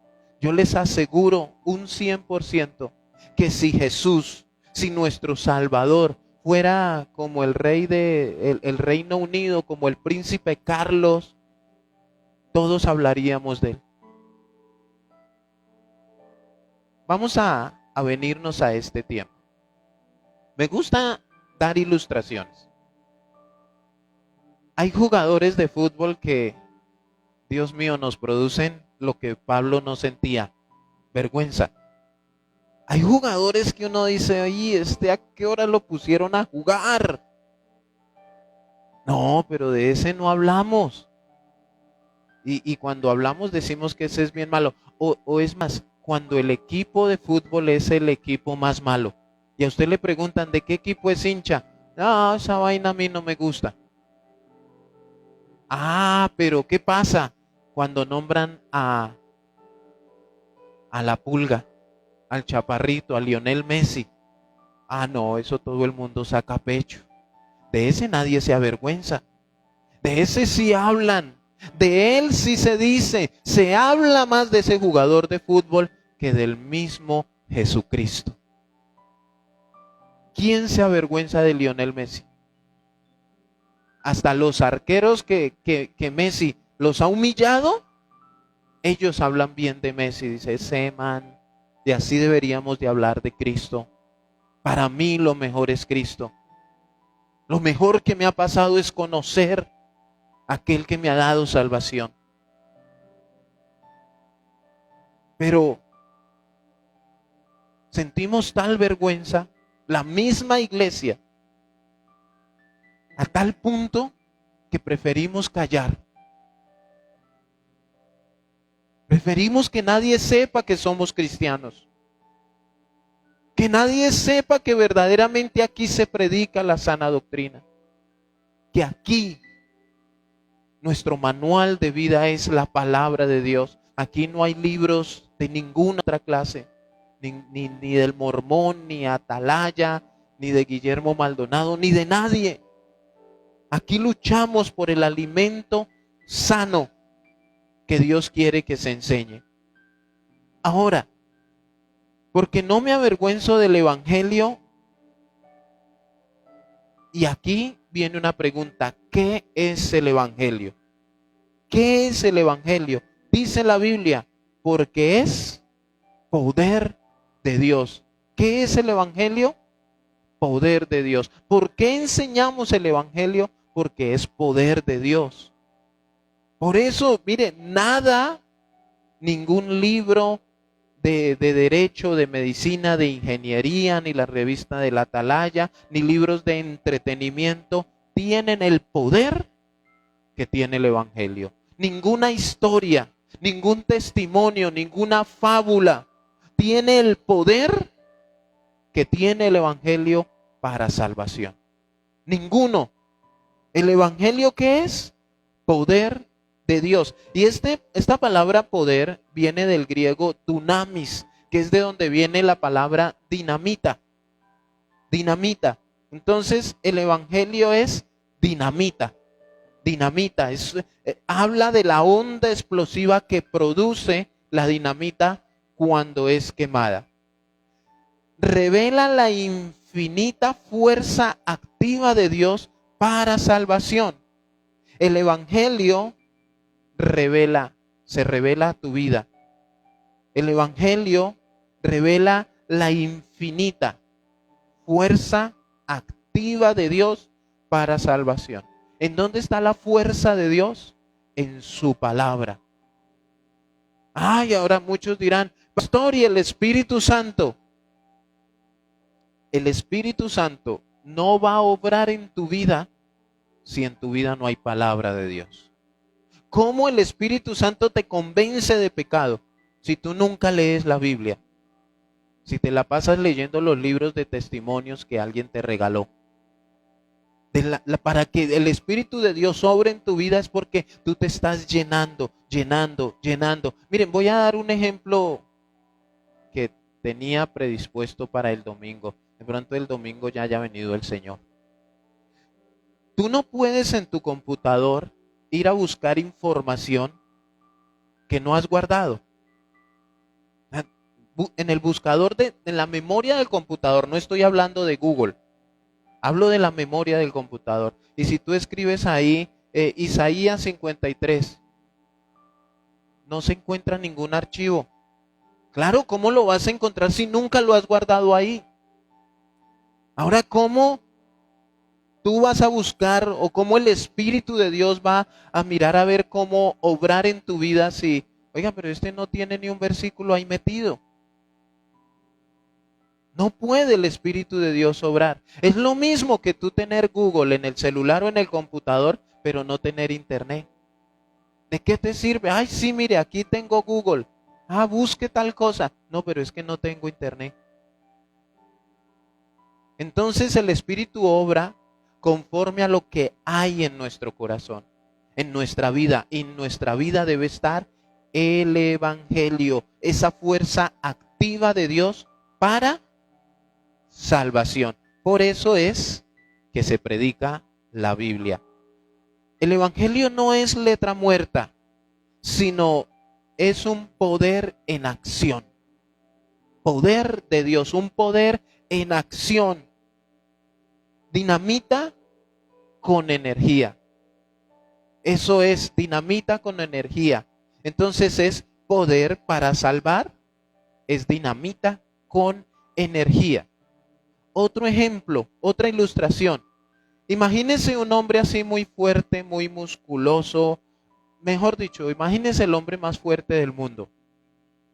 Yo les aseguro un 100% que si Jesús, si nuestro Salvador fuera como el rey de el Reino Unido, como el príncipe Carlos, todos hablaríamos de él. Vamos a venirnos a este tiempo. Me gusta dar ilustraciones. Hay jugadores de fútbol que, Dios mío, nos producen lo que Pablo no sentía, vergüenza. Hay jugadores que uno dice, oye, ¿a qué hora lo pusieron a jugar? No, pero de ese no hablamos. Y cuando hablamos decimos que ese es bien malo. O es más, cuando el equipo de fútbol es el equipo más malo. Y a usted le preguntan, ¿de qué equipo es hincha? No, esa vaina a mí no me gusta. Ah, pero ¿qué pasa cuando nombran a la Pulga, al Chaparrito, a Lionel Messi? Ah, no, eso todo el mundo saca pecho. De ese nadie se avergüenza. De ese sí hablan. De él sí se dice. Se habla más de ese jugador de fútbol que del mismo Jesucristo. ¿Quién se avergüenza de Lionel Messi? Hasta los arqueros que Messi los ha humillado, ellos hablan bien de Messi. Dice, ese man, y así deberíamos de hablar de Cristo. Para mí lo mejor es Cristo. Lo mejor que me ha pasado es conocer a aquel que me ha dado salvación. Pero sentimos tal vergüenza, la misma iglesia, a tal punto que preferimos callar. Preferimos que nadie sepa que somos cristianos. Que nadie sepa que verdaderamente aquí se predica la sana doctrina. Que aquí nuestro manual de vida es la palabra de Dios. Aquí no hay libros de ninguna otra clase. Ni del Mormón, ni Atalaya, ni de Guillermo Maldonado, ni de nadie. Aquí luchamos por el alimento sano que Dios quiere que se enseñe. Ahora, Porque no me avergüenzo del evangelio. Y aquí viene una pregunta: ¿qué es el evangelio? ¿Qué es el evangelio? Dice la Biblia, porque es poder de Dios. ¿Qué es el evangelio? Poder de Dios. ¿Por qué enseñamos el evangelio? Porque es poder de Dios. Por eso, mire, nada, ningún libro de derecho, de medicina, de ingeniería, ni la revista de la Atalaya, ni libros de entretenimiento tienen el poder que tiene el evangelio. Ninguna historia, ningún testimonio, ninguna fábula tiene el poder que tiene el evangelio para salvación. Ninguno. ¿El evangelio qué es? Poder de Dios. Y esta palabra poder viene del griego dunamis, que es de donde viene la palabra dinamita. Dinamita. Entonces el evangelio es dinamita. Dinamita. Habla de la onda explosiva que produce la dinamita cuando es quemada. Revela la infinita fuerza activa de Dios para salvación. El evangelio se revela a tu vida. El evangelio revela la infinita fuerza activa de Dios para salvación. ¿En dónde está la fuerza de Dios? En su palabra. Ay, ahora muchos dirán, pastor, ¿y el Espíritu Santo? El Espíritu Santo no va a obrar en tu vida si en tu vida no hay palabra de Dios. ¿Cómo el Espíritu Santo te convence de pecado si tú nunca lees la Biblia? Si te la pasas leyendo los libros de testimonios que alguien te regaló. Para que el Espíritu de Dios obre en tu vida es porque tú te estás llenando. Miren, voy a dar un ejemplo que tenía predispuesto para el domingo. De pronto el domingo ya haya venido el Señor. Tú no puedes en tu computador ir a buscar información que no has guardado. En el buscador en la memoria del computador, no estoy hablando de Google, hablo de la memoria del computador. Y si tú escribes ahí Isaías 53, no se encuentra ningún archivo. Claro, ¿cómo lo vas a encontrar si nunca lo has guardado ahí? Ahora, ¿cómo tú vas a buscar o cómo el Espíritu de Dios va a mirar a ver cómo obrar en tu vida si, oiga, pero este no tiene ni un versículo ahí metido? No puede el Espíritu de Dios obrar. Es lo mismo que tú tener Google en el celular o en el computador, pero no tener internet. ¿De qué te sirve? Ay, sí, mire, aquí tengo Google. Ah, busque tal cosa. No, pero es que no tengo internet. Entonces el Espíritu obra conforme a lo que hay en nuestro corazón, en nuestra vida. Y en nuestra vida debe estar el Evangelio, esa fuerza activa de Dios para salvación. Por eso es que se predica la Biblia. El Evangelio no es letra muerta, sino es un poder en acción. Poder de Dios, un poder en acción. Dinamita con energía. Eso es, dinamita con energía. Entonces es poder para salvar, es dinamita con energía. Otro ejemplo, otra ilustración. Imagínese un hombre así muy fuerte, muy musculoso. Mejor dicho, imagínese el hombre más fuerte del mundo.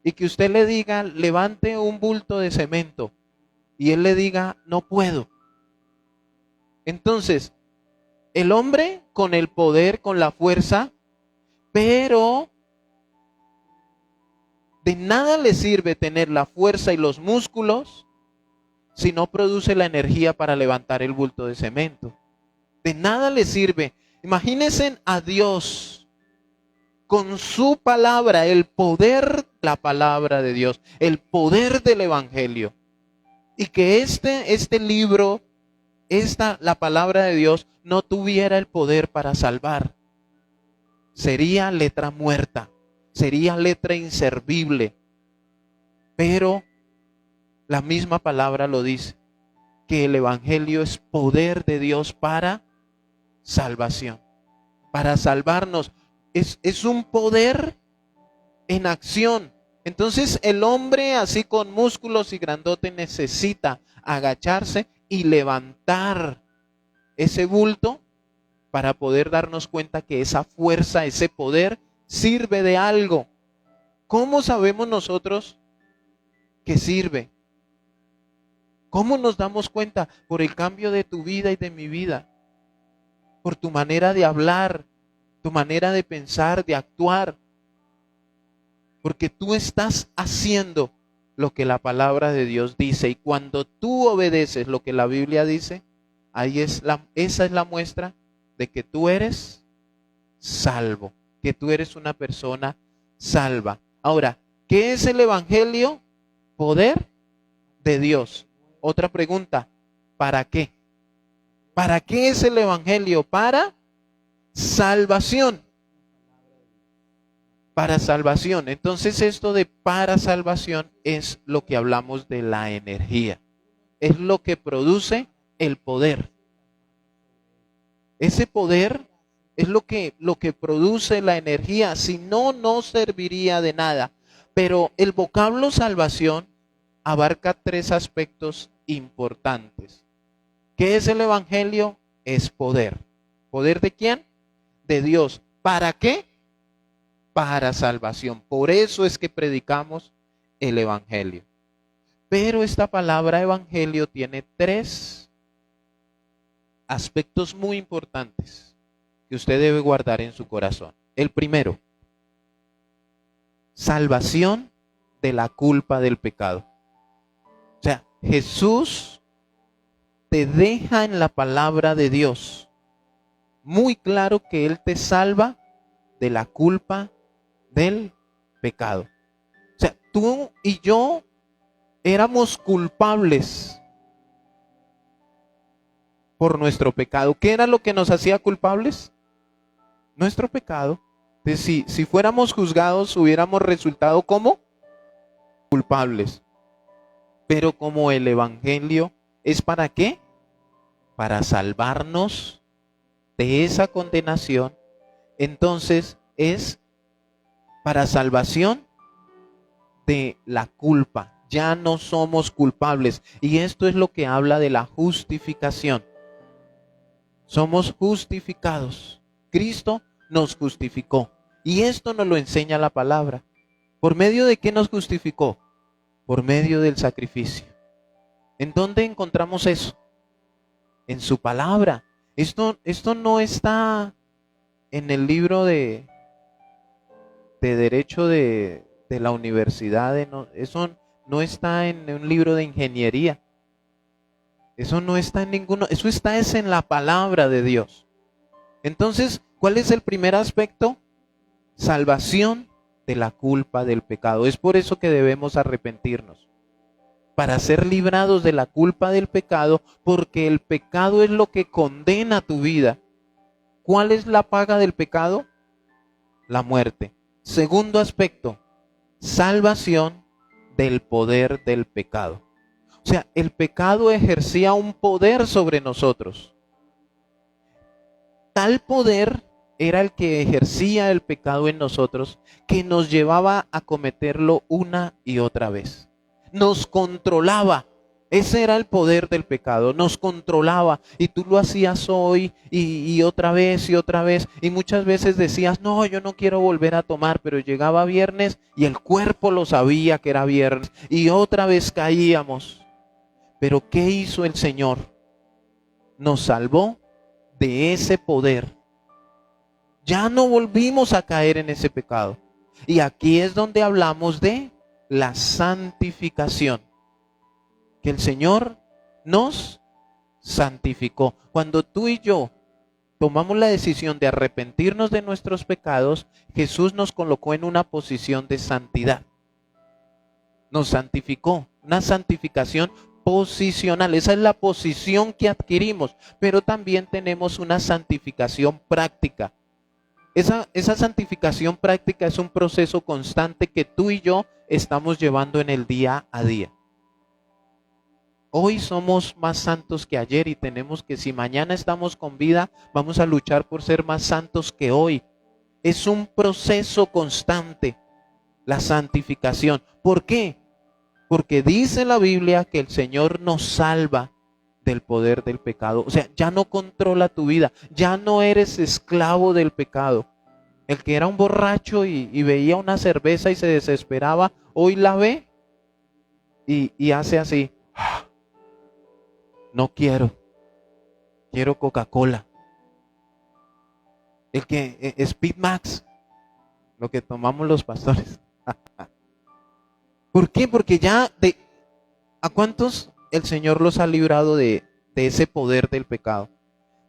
Y que usted le diga, levante un bulto de cemento. Y él le diga, no puedo. Entonces, el hombre con el poder, con la fuerza, pero de nada le sirve tener la fuerza y los músculos si no produce la energía para levantar el bulto de cemento. De nada le sirve. Imagínense a Dios con su palabra, el poder de la palabra de Dios, el poder del Evangelio. Y que este libro, la palabra de Dios, no tuviera el poder para salvar. Sería letra muerta, sería letra inservible. Pero La misma palabra lo dice, que el evangelio es poder de Dios para salvación, para salvarnos. Es un poder en acción. Entonces el hombre así con músculos y grandote necesita agacharse y levantar ese bulto para poder darnos cuenta que esa fuerza, ese poder sirve de algo. ¿Cómo sabemos nosotros que sirve? ¿Cómo nos damos cuenta? Por el cambio de tu vida y de mi vida, por tu manera de hablar, tu manera de pensar, de actuar, porque tú estás haciendo lo que la palabra de Dios dice, y cuando tú obedeces lo que la Biblia dice, esa es la muestra de que tú eres salvo, que tú eres una persona salva. Ahora, ¿qué es el evangelio? Poder de Dios. Otra pregunta, ¿para qué? ¿Para qué es el evangelio? Para salvación. Para salvación. Entonces esto de para salvación es lo que hablamos de la energía. Es lo que produce el poder. Ese poder es lo que produce la energía. Si no, no serviría de nada. Pero el vocablo salvación abarca tres aspectos importantes. ¿Qué es el evangelio? Es poder. ¿Poder de quién? De Dios. ¿Para qué? Para salvación. Por eso es que predicamos el evangelio. Pero esta palabra evangelio tiene tres aspectos muy importantes que usted debe guardar en su corazón. El primero, salvación de la culpa del pecado. O sea, Jesús te deja en la palabra de Dios muy claro que Él te salva de la culpa del pecado. O sea, tú y yo éramos culpables por nuestro pecado. ¿Qué era lo que nos hacía culpables? Nuestro pecado. Entonces, si fuéramos juzgados, hubiéramos resultado como culpables. Pero como el evangelio es ¿para qué? Para salvarnos de esa condenación. Entonces es para salvación de la culpa. Ya no somos culpables. Y esto es lo que habla de la justificación. Somos justificados. Cristo nos justificó. Y esto nos lo enseña la palabra. ¿Por medio de qué nos justificó? Por medio del sacrificio. ¿En dónde encontramos eso? En su palabra. Esto no está en el libro de Derecho de la universidad. Eso no está en un libro de ingeniería. Eso no está en ninguno. Eso está en la palabra de Dios. Entonces, ¿cuál es el primer aspecto? Salvación de la culpa del pecado. Es por eso que debemos arrepentirnos. Para ser librados de la culpa del pecado, porque el pecado es lo que condena tu vida. ¿Cuál es la paga del pecado? La muerte. Segundo aspecto, salvación del poder del pecado. O sea, el pecado ejercía un poder sobre nosotros. Tal poder era el que ejercía el pecado en nosotros, que nos llevaba a cometerlo una y otra vez. Nos controlaba. Ese era el poder del pecado. Nos controlaba. Y tú lo hacías hoy y otra vez y otra vez. Y muchas veces decías, no, yo no quiero volver a tomar. Pero llegaba viernes y el cuerpo lo sabía que era viernes. Y otra vez caíamos. Pero ¿qué hizo el Señor? Nos salvó de ese poder. Ya no volvimos a caer en ese pecado. Y aquí es donde hablamos de la santificación. Que el Señor nos santificó. Cuando tú y yo tomamos la decisión de arrepentirnos de nuestros pecados, Jesús nos colocó en una posición de santidad. Nos santificó. Una santificación posicional. Esa es la posición que adquirimos. Pero también tenemos una santificación práctica. Esa santificación práctica es un proceso constante que tú y yo estamos llevando en el día a día. Hoy somos más santos que ayer y tenemos que, si mañana estamos con vida, vamos a luchar por ser más santos que hoy. Es un proceso constante, la santificación. ¿Por qué? Porque dice la Biblia que el Señor nos salva del poder del pecado. O sea, ya no controla tu vida, ya no eres esclavo del pecado. El que era un borracho y veía una cerveza y se desesperaba, hoy la ve y hace así. No quiero Coca-Cola. El que Speed Max, lo que tomamos los pastores. ¿Por qué? Porque ¿a cuántos el Señor los ha librado de ese poder del pecado?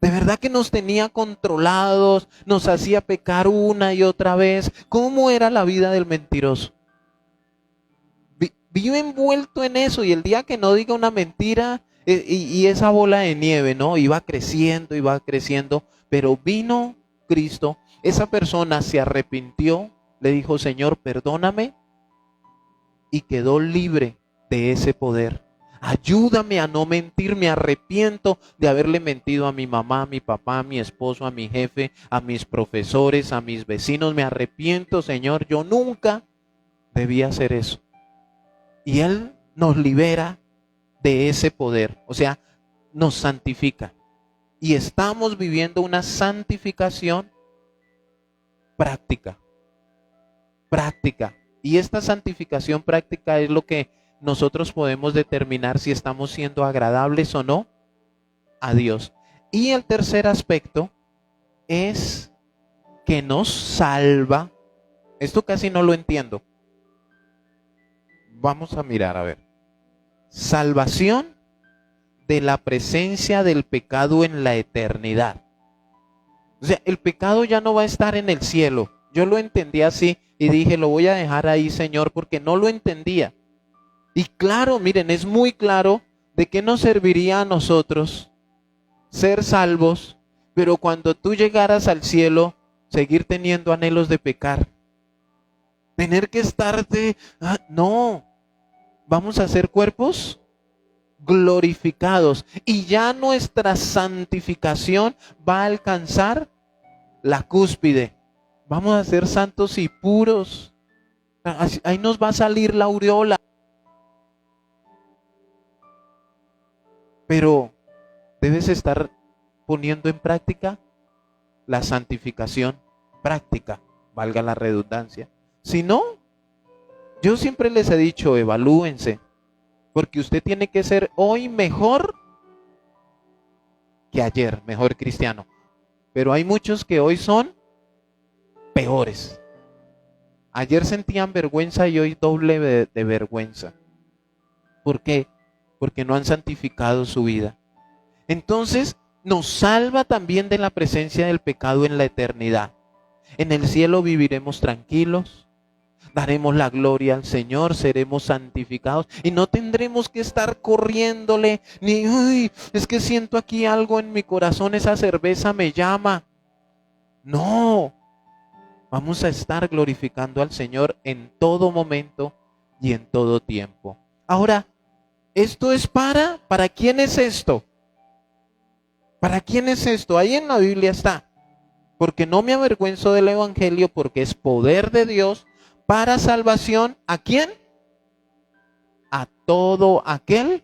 De verdad que nos tenía controlados, nos hacía pecar una y otra vez. ¿Cómo era la vida del mentiroso? Vive envuelto en eso, y el día que no diga una mentira, y esa bola de nieve, ¿no? Iba creciendo, pero vino Cristo, esa persona se arrepintió, le dijo, Señor, perdóname, y quedó libre de ese poder. Ayúdame a no mentir, me arrepiento de haberle mentido a mi mamá, a mi papá, a mi esposo, a mi jefe, a mis profesores, a mis vecinos. Me arrepiento, Señor, yo nunca debía hacer eso. Y Él nos libera de ese poder, o sea, nos santifica. Y estamos viviendo una santificación práctica. Y esta santificación práctica es lo que nosotros podemos determinar si estamos siendo agradables o no a Dios. Y el tercer aspecto es que nos salva. Esto casi no lo entiendo. Vamos a mirar, a ver. Salvación de la presencia del pecado en la eternidad. O sea, el pecado ya no va a estar en el cielo. Yo lo entendí así y dije, lo voy a dejar ahí, Señor, porque no lo entendía. Y claro, miren, es muy claro de qué nos serviría a nosotros ser salvos, pero cuando tú llegaras al cielo, seguir teniendo anhelos de pecar. Tener que no, vamos a ser cuerpos glorificados y ya nuestra santificación va a alcanzar la cúspide. Vamos a ser santos y puros. Ahí nos va a salir la aureola. Pero debes estar poniendo en práctica la santificación práctica, valga la redundancia. Si no, yo siempre les he dicho, evalúense, porque usted tiene que ser hoy mejor que ayer, mejor cristiano. Pero hay muchos que hoy son peores. Ayer sentían vergüenza y hoy doble de vergüenza. ¿Por qué? Porque no han santificado su vida. Entonces, nos salva también de la presencia del pecado en la eternidad. En el cielo viviremos tranquilos, daremos la gloria al Señor, seremos santificados y no tendremos que estar corriéndole, ni, uy, es que siento aquí algo en mi corazón, esa cerveza me llama. No, vamos a estar glorificando al Señor en todo momento y en todo tiempo. Ahora, esto es ¿para quién es esto? ¿Para quién es esto? Ahí en la Biblia está. Porque no me avergüenzo del evangelio, porque es poder de Dios para salvación. ¿A quién? A todo aquel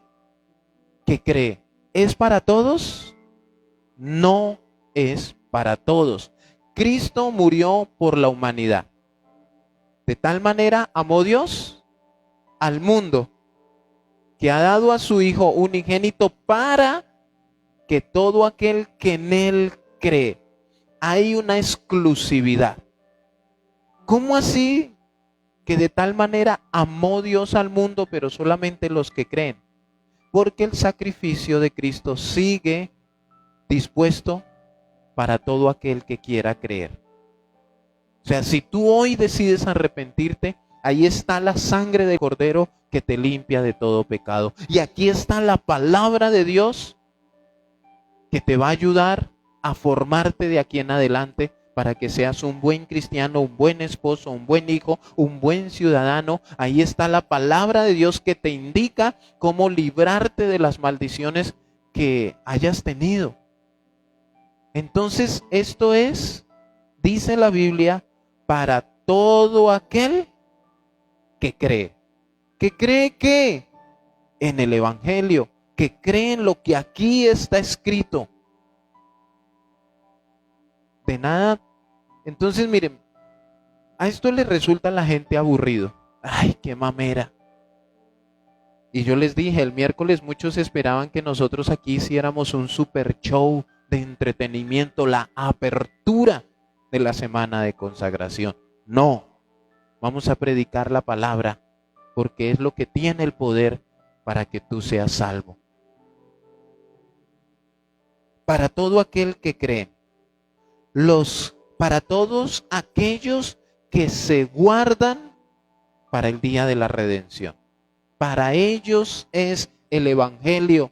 que cree. ¿Es para todos? No es para todos. Cristo murió por la humanidad. De tal manera amó Dios al mundo, que ha dado a su Hijo unigénito para que todo aquel que en Él cree. Hay una exclusividad. ¿Cómo así que de tal manera amó Dios al mundo, pero solamente los que creen? Porque el sacrificio de Cristo sigue dispuesto para todo aquel que quiera creer. O sea, si tú hoy decides arrepentirte, ahí está la sangre de Cordero que te limpia de todo pecado. Y aquí está la palabra de Dios que te va a ayudar a formarte de aquí en adelante para que seas un buen cristiano, un buen esposo, un buen hijo, un buen ciudadano. Ahí está la palabra de Dios que te indica cómo librarte de las maldiciones que hayas tenido. Entonces, esto es, dice la Biblia, para todo aquel que cree. ¿Que cree qué? En el Evangelio, que cree en lo que aquí está escrito. De nada. Entonces, miren, a esto le resulta a la gente aburrido. Ay, qué mamera. Y yo les dije, el miércoles muchos esperaban que nosotros aquí hiciéramos un super show de entretenimiento, la apertura de la semana de consagración. No, vamos a predicar la palabra, porque es lo que tiene el poder para que tú seas salvo. Para todo aquel que cree, para todos aquellos que se guardan para el día de la redención. Para ellos es el Evangelio.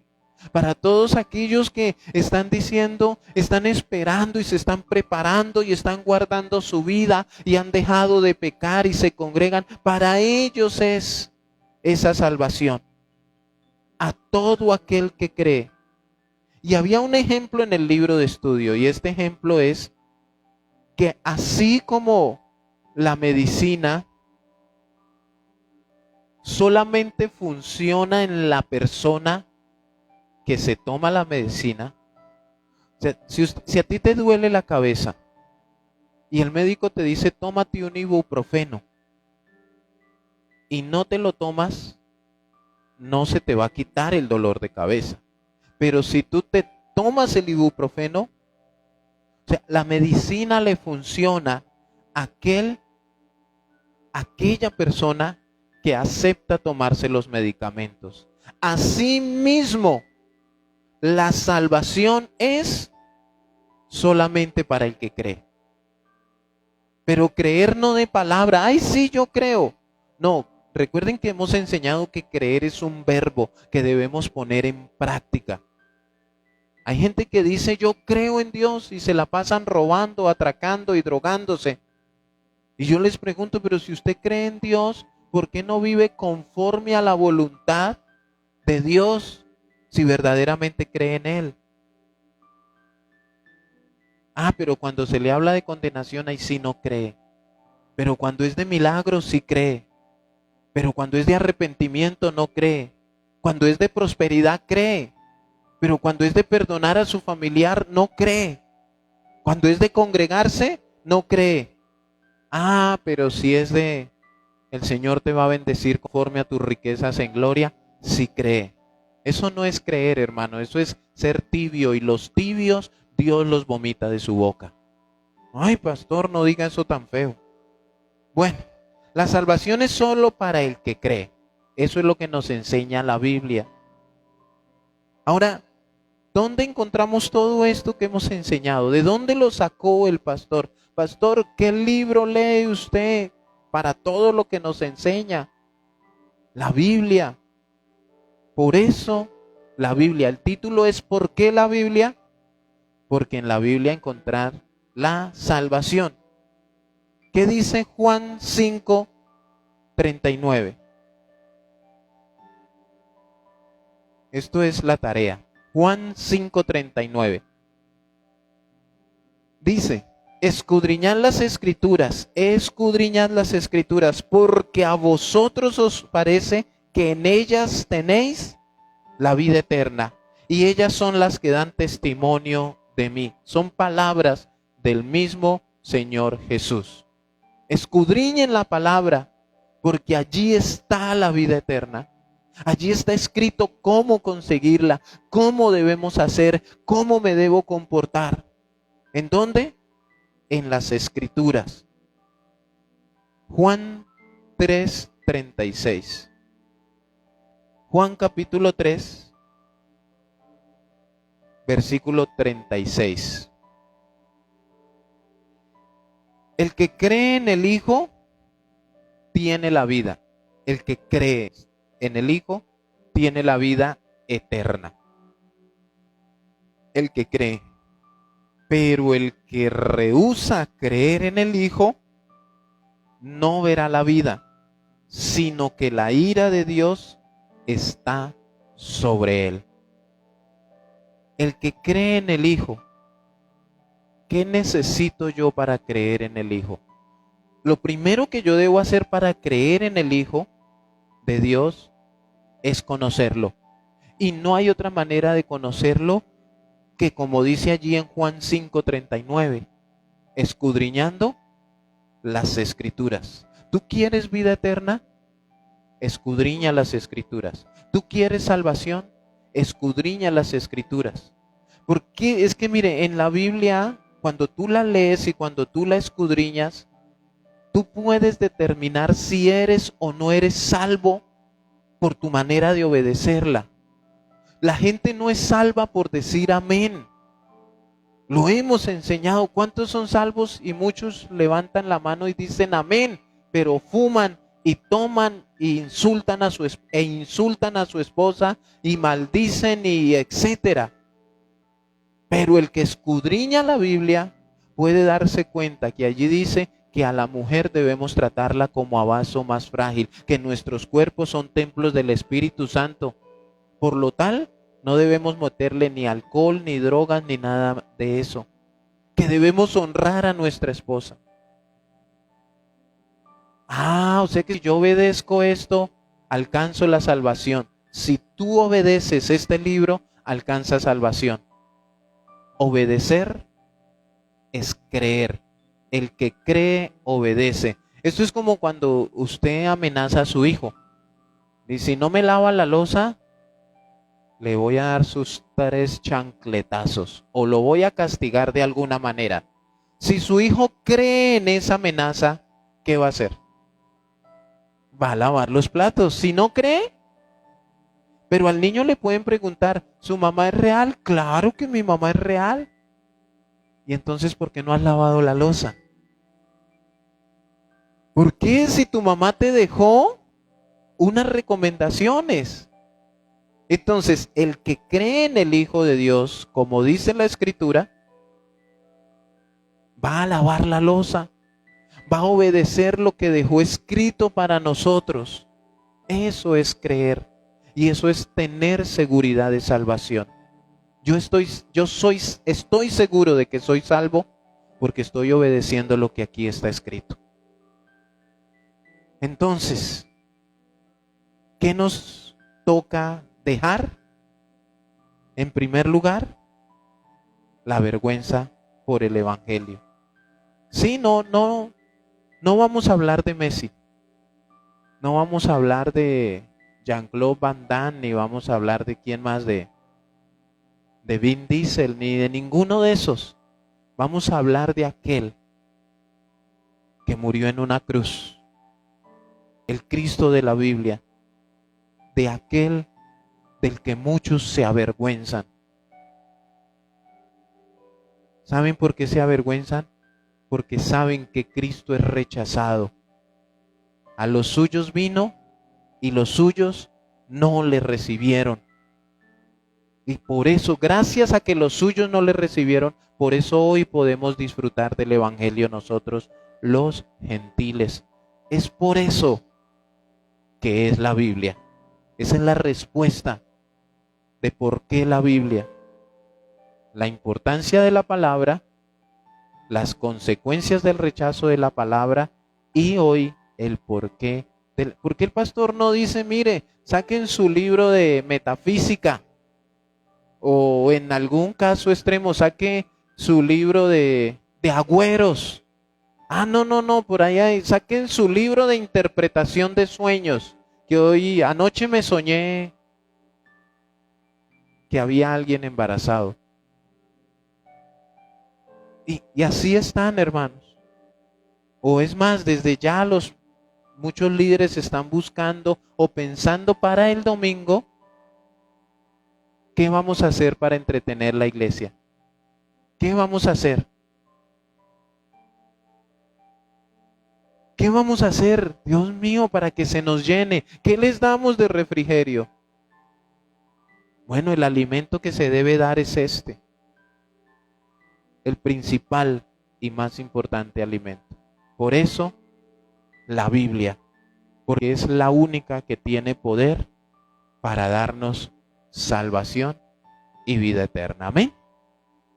Para todos aquellos que están diciendo, están esperando y se están preparando y están guardando su vida y han dejado de pecar y se congregan, para ellos es esa salvación. A todo aquel que cree. Y había un ejemplo en el libro de estudio, y este ejemplo es que así como la medicina solamente funciona en la persona que se toma la medicina, o sea, si a ti te duele la cabeza y el médico te dice tómate un ibuprofeno y no te lo tomas, no se te va a quitar el dolor de cabeza. Pero si tú te tomas el ibuprofeno, o sea, la medicina le funciona a aquella persona que acepta tomarse los medicamentos. Asimismo, la salvación es solamente para el que cree. Pero creer no de palabra, ay sí, yo creo. No, recuerden que hemos enseñado que creer es un verbo que debemos poner en práctica. Hay gente que dice yo creo en Dios y se la pasan robando, atracando y drogándose. Y yo les pregunto, pero si usted cree en Dios, ¿por qué no vive conforme a la voluntad de Dios si verdaderamente cree en Él? Ah, pero cuando se le habla de condenación, ahí sí no cree. Pero cuando es de milagros, sí cree. Pero cuando es de arrepentimiento, no cree. Cuando es de prosperidad, cree. Pero cuando es de perdonar a su familiar, no cree. Cuando es de congregarse, no cree. Ah, pero si es de el Señor te va a bendecir conforme a tus riquezas en gloria, sí cree. Eso no es creer, hermano, eso es ser tibio, y los tibios Dios los vomita de su boca. Ay, pastor, no diga eso tan feo. Bueno, la salvación es solo para el que cree. Eso es lo que nos enseña la Biblia. Ahora, ¿dónde encontramos todo esto que hemos enseñado? ¿De dónde lo sacó el pastor? Pastor, ¿qué libro lee usted para todo lo que nos enseña? La Biblia. Por eso, la Biblia. El título es ¿por qué la Biblia? Porque en la Biblia encontrar la salvación. ¿Qué dice Juan 5:39? Esto es la tarea. Juan 5:39. Dice, escudriñad las escrituras, porque a vosotros os parece que en ellas tenéis la vida eterna, y ellas son las que dan testimonio de mí. Son palabras del mismo Señor Jesús. Escudriñen la palabra, porque allí está la vida eterna. Allí está escrito cómo conseguirla, cómo debemos hacer, cómo me debo comportar. ¿En dónde? En las Escrituras. Juan 3:36. Juan capítulo 3, versículo 36. El que cree en el Hijo tiene la vida. El que cree en el Hijo tiene la vida eterna. El que cree. Pero el que rehúsa creer en el Hijo no verá la vida, sino que la ira de Dios está sobre él. El que cree en el Hijo, ¿qué necesito yo para creer en el Hijo? Lo primero que yo debo hacer para creer en el Hijo de Dios es conocerlo. Y no hay otra manera de conocerlo que, como dice allí en Juan 5:39, escudriñando las Escrituras. ¿Tú quieres vida eterna? Escudriña las Escrituras. ¿Tú quieres salvación? Escudriña las Escrituras. Porque es que mire, en la Biblia, cuando tú la lees y cuando tú la escudriñas, tú puedes determinar si eres o no eres salvo por tu manera de obedecerla. La gente no es salva por decir amén. Lo hemos enseñado. ¿Cuántos son salvos? Y muchos levantan la mano y dicen amén, pero fuman y toman e insultan a su esposa y maldicen y etcétera. Pero el que escudriña la Biblia puede darse cuenta que allí dice que a la mujer debemos tratarla como a vaso más frágil, que nuestros cuerpos son templos del Espíritu Santo. Por lo tal, no debemos meterle ni alcohol, ni drogas, ni nada de eso. Que debemos honrar a nuestra esposa. O sea que si yo obedezco esto, alcanzo la salvación. Si tú obedeces este libro, alcanzas salvación. Obedecer es creer. El que cree, obedece. Esto es como cuando usted amenaza a su hijo. Y si no me lava la loza, le voy a dar sus 3 chancletazos o lo voy a castigar de alguna manera. Si su hijo cree en esa amenaza, ¿qué va a hacer? Va a lavar los platos. Si no cree, pero al niño le pueden preguntar, ¿su mamá es real? Claro que mi mamá es real. Y entonces, ¿por qué no has lavado la loza? ¿Por qué si tu mamá te dejó unas recomendaciones? Entonces, el que cree en el Hijo de Dios, como dice la Escritura, va a lavar la loza, va a obedecer lo que dejó escrito para nosotros. Eso es creer y eso es tener seguridad de salvación. Yo estoy seguro de que soy salvo porque estoy obedeciendo lo que aquí está escrito. Entonces, ¿qué nos toca dejar? En primer lugar, la vergüenza por el Evangelio. Sí, no vamos a hablar de Messi. No vamos a hablar de Jean-Claude Van Damme, ni vamos a hablar de quién más, de Vin Diesel, ni de ninguno de esos. Vamos a hablar de aquel que murió en una cruz. El Cristo de la Biblia. De aquel del que muchos se avergüenzan. ¿Saben por qué se avergüenzan? Porque saben que Cristo es rechazado. A los suyos vino y los suyos no le recibieron. Y por eso, gracias a que los suyos no le recibieron, por eso hoy podemos disfrutar del Evangelio nosotros, los gentiles. Es por eso que es la Biblia. Esa es la respuesta de por qué la Biblia. La importancia de la palabra, las consecuencias del rechazo de la palabra y hoy el por qué. ¿Por qué el pastor no dice, mire, saquen su libro de metafísica? O en algún caso extremo, saque su libro de agüeros. No, por ahí saquen su libro de interpretación de sueños. Que anoche me soñé que había alguien embarazado. Y así están, hermanos. O es más, desde ya muchos líderes están buscando o pensando para el domingo, ¿qué vamos a hacer para entretener la iglesia? ¿Qué vamos a hacer? ¿Qué vamos a hacer, Dios mío, para que se nos llene? ¿Qué les damos de refrigerio? Bueno, el alimento que se debe dar es este. el principal y más importante alimento. Por eso, la Biblia, porque es la única que tiene poder para darnos salvación y vida eterna. Amén.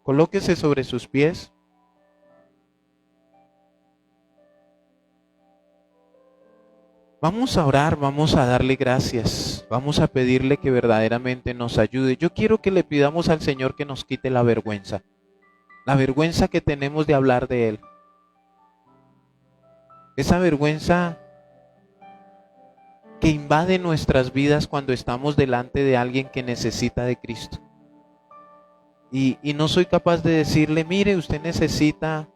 Colóquese sobre sus pies. Vamos a orar, vamos a darle gracias, vamos a pedirle que verdaderamente nos ayude. Yo quiero que le pidamos al Señor que nos quite la vergüenza que tenemos de hablar de Él. Esa vergüenza que invade nuestras vidas cuando estamos delante de alguien que necesita de Cristo. Y no soy capaz de decirle, mire, usted necesita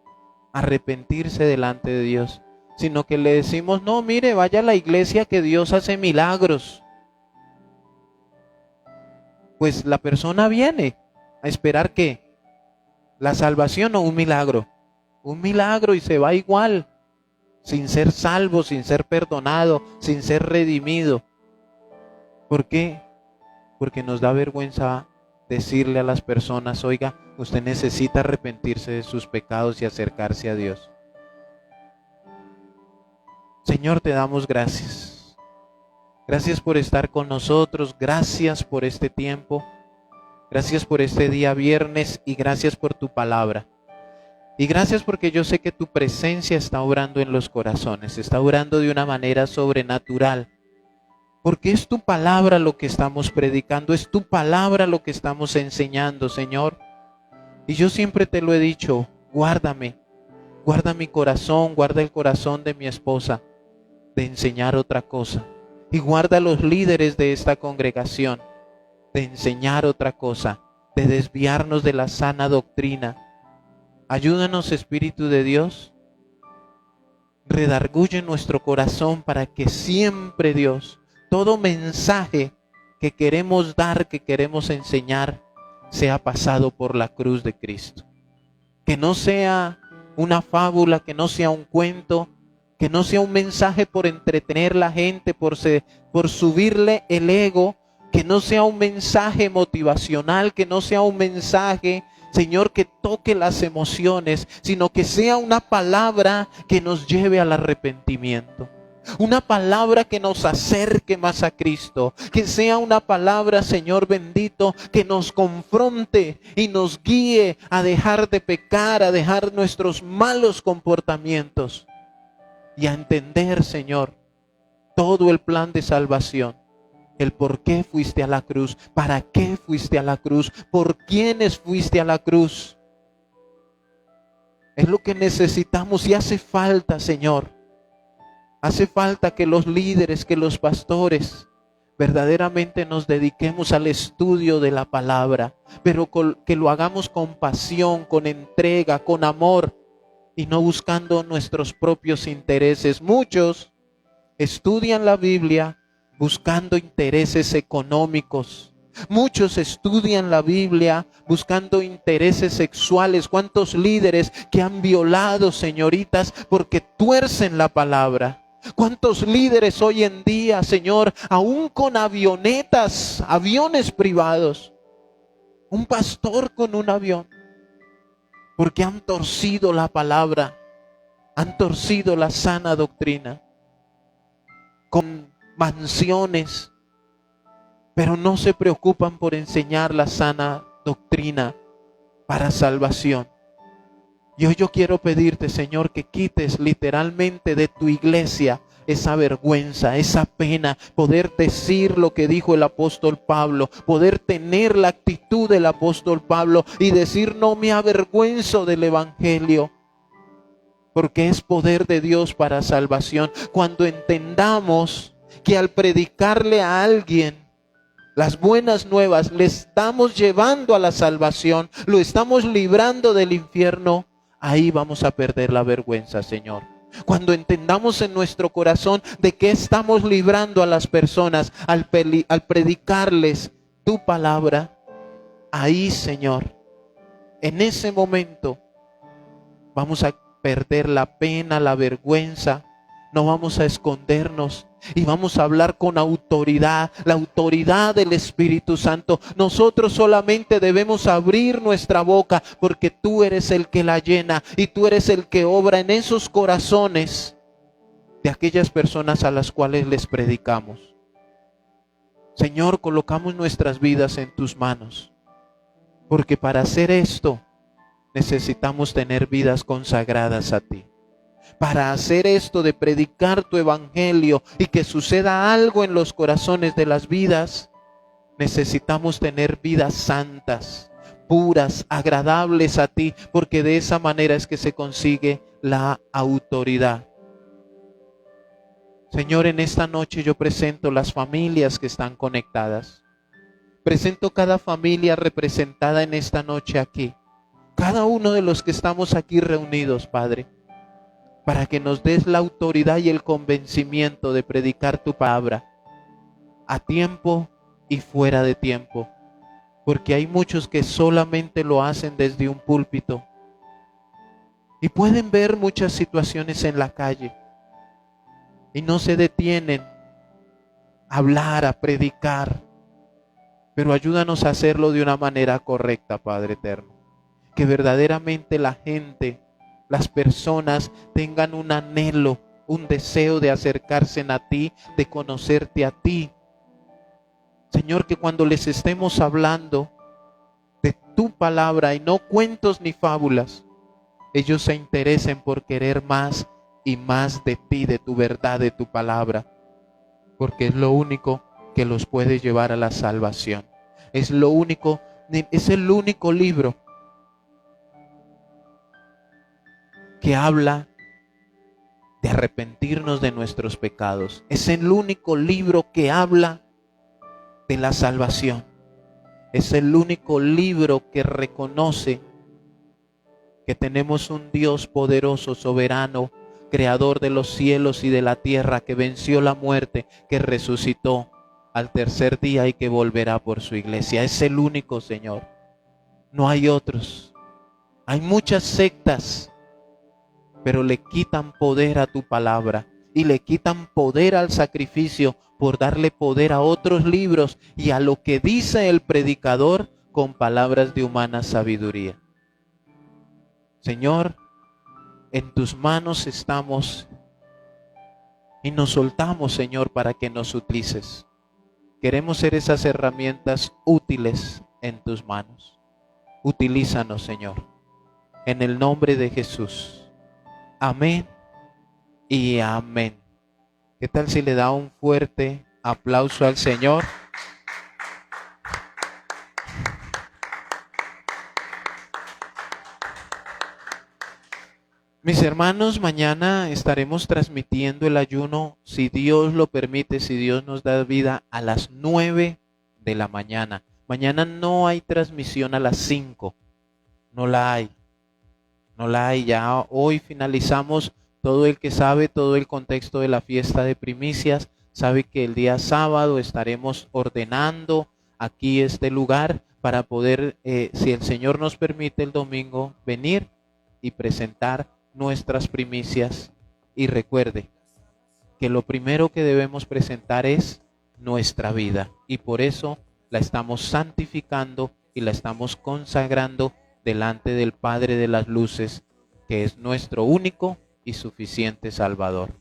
arrepentirse delante de Dios, sino que le decimos, no, mire, vaya a la iglesia que Dios hace milagros. Pues la persona viene a esperar ¿qué? La salvación o un milagro y se va igual, sin ser salvo, sin ser perdonado, sin ser redimido. ¿Por qué? Porque nos da vergüenza decirle a las personas, oiga, usted necesita arrepentirse de sus pecados y acercarse a Dios. Señor, te damos gracias. Gracias por estar con nosotros, gracias por este tiempo, gracias por este día viernes y gracias por tu palabra. Y gracias porque yo sé que tu presencia está obrando en los corazones, está obrando de una manera sobrenatural. Porque es tu palabra lo que estamos predicando, es tu palabra lo que estamos enseñando, Señor. Y yo siempre te lo he dicho, guárdame, guarda mi corazón, guarda el corazón de mi esposa, de enseñar otra cosa. Y guarda a los líderes de esta congregación, de enseñar otra cosa, de desviarnos de la sana doctrina. Ayúdanos, Espíritu de Dios, redarguye nuestro corazón para que siempre, Dios, todo mensaje que queremos dar, que queremos enseñar, sea pasado por la cruz de Cristo. Que no sea una fábula, que no sea un cuento, que no sea un mensaje por entretener a la gente, por subirle el ego, que no sea un mensaje motivacional, que no sea un mensaje, Señor, que toque las emociones, sino que sea una palabra que nos lleve al arrepentimiento. Una palabra que nos acerque más a Cristo, que sea una palabra, Señor bendito, que nos confronte y nos guíe a dejar de pecar, a dejar nuestros malos comportamientos y a entender, Señor, todo el plan de salvación, el por qué fuiste a la cruz, para qué fuiste a la cruz, por quiénes fuiste a la cruz. Es lo que necesitamos y hace falta, Señor. Hace falta que los líderes, que los pastores verdaderamente nos dediquemos al estudio de la palabra, pero que lo hagamos con pasión, con entrega, con amor y no buscando nuestros propios intereses. Muchos estudian la Biblia buscando intereses económicos. Muchos estudian la Biblia buscando intereses sexuales. ¿Cuántos líderes que han violado señoritas porque tuercen la palabra? ¿Cuántos líderes hoy en día, Señor, aún con avionetas, aviones privados? Un pastor con un avión. Porque han torcido la palabra, han torcido la sana doctrina. Con mansiones, pero no se preocupan por enseñar la sana doctrina para salvación. Y hoy yo quiero pedirte, Señor, que quites literalmente de tu iglesia esa vergüenza, esa pena, poder decir lo que dijo el apóstol Pablo, poder tener la actitud del apóstol Pablo y decir, no me avergüenzo del evangelio, porque es poder de Dios para salvación. Cuando entendamos que al predicarle a alguien las buenas nuevas, le estamos llevando a la salvación, lo estamos librando del infierno, ahí vamos a perder la vergüenza, Señor. Cuando entendamos en nuestro corazón de qué estamos librando a las personas al predicarles tu palabra, ahí, Señor, en ese momento vamos a perder la pena, la vergüenza, no vamos a escondernos Y vamos a hablar con autoridad, la autoridad del Espíritu Santo. Nosotros solamente debemos abrir nuestra boca porque tú eres el que la llena y tú eres el que obra en esos corazones de aquellas personas a las cuales les predicamos. Señor, colocamos nuestras vidas en tus manos, porque para hacer esto necesitamos tener vidas consagradas a ti. Para hacer esto de predicar tu evangelio y que suceda algo en los corazones de las vidas, necesitamos tener vidas santas, puras, agradables a ti, porque de esa manera es que se consigue la autoridad. Señor, en esta noche yo presento las familias que están conectadas. Presento cada familia representada en esta noche aquí. Cada uno de los que estamos aquí reunidos, Padre, para que nos des la autoridad y el convencimiento de predicar tu palabra a tiempo y fuera de tiempo. Porque hay muchos que solamente lo hacen desde un púlpito y pueden ver muchas situaciones en la calle y no se detienen a hablar, a predicar. Pero ayúdanos a hacerlo de una manera correcta, Padre eterno. Que verdaderamente la gente, las personas tengan un anhelo, un deseo de acercarse a ti, de conocerte a ti. Señor, que cuando les estemos hablando de tu palabra y no cuentos ni fábulas, ellos se interesen por querer más y más de ti, de tu verdad, de tu palabra, porque es lo único que los puede llevar a la salvación. Es el único libro que habla de arrepentirnos de nuestros pecados. Es el único libro que habla de la salvación. Es el único libro que reconoce que tenemos un Dios poderoso, soberano, creador de los cielos y de la tierra, que venció la muerte, que resucitó al tercer día y que volverá por su iglesia. Es el único, Señor. No hay otros. Hay muchas sectas, pero le quitan poder a tu palabra y le quitan poder al sacrificio por darle poder a otros libros y a lo que dice el predicador con palabras de humana sabiduría. Señor, en tus manos estamos y nos soltamos, Señor, para que nos utilices. Queremos ser esas herramientas útiles en tus manos. Utilízanos, Señor, en el nombre de Jesús. Amén y amén. ¿Qué tal si le da un fuerte aplauso al Señor? Mis hermanos, mañana estaremos transmitiendo el ayuno, si Dios lo permite, si Dios nos da vida, a las 9 de la mañana. Mañana no hay transmisión a las 5, no la hay. Ya hoy finalizamos. Todo el que sabe todo el contexto de la fiesta de primicias sabe que el día sábado estaremos ordenando aquí este lugar para poder, si el Señor nos permite, el domingo venir y presentar nuestras primicias. Y recuerde que lo primero que debemos presentar es nuestra vida, y por eso la estamos santificando y la estamos consagrando delante del Padre de las luces, que es nuestro único y suficiente Salvador,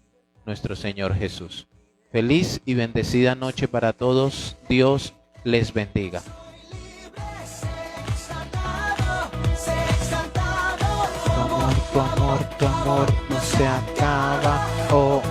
nuestro Señor Jesús. Feliz y bendecida noche para todos. Dios les bendiga. Tu amor no se acaba. Oh,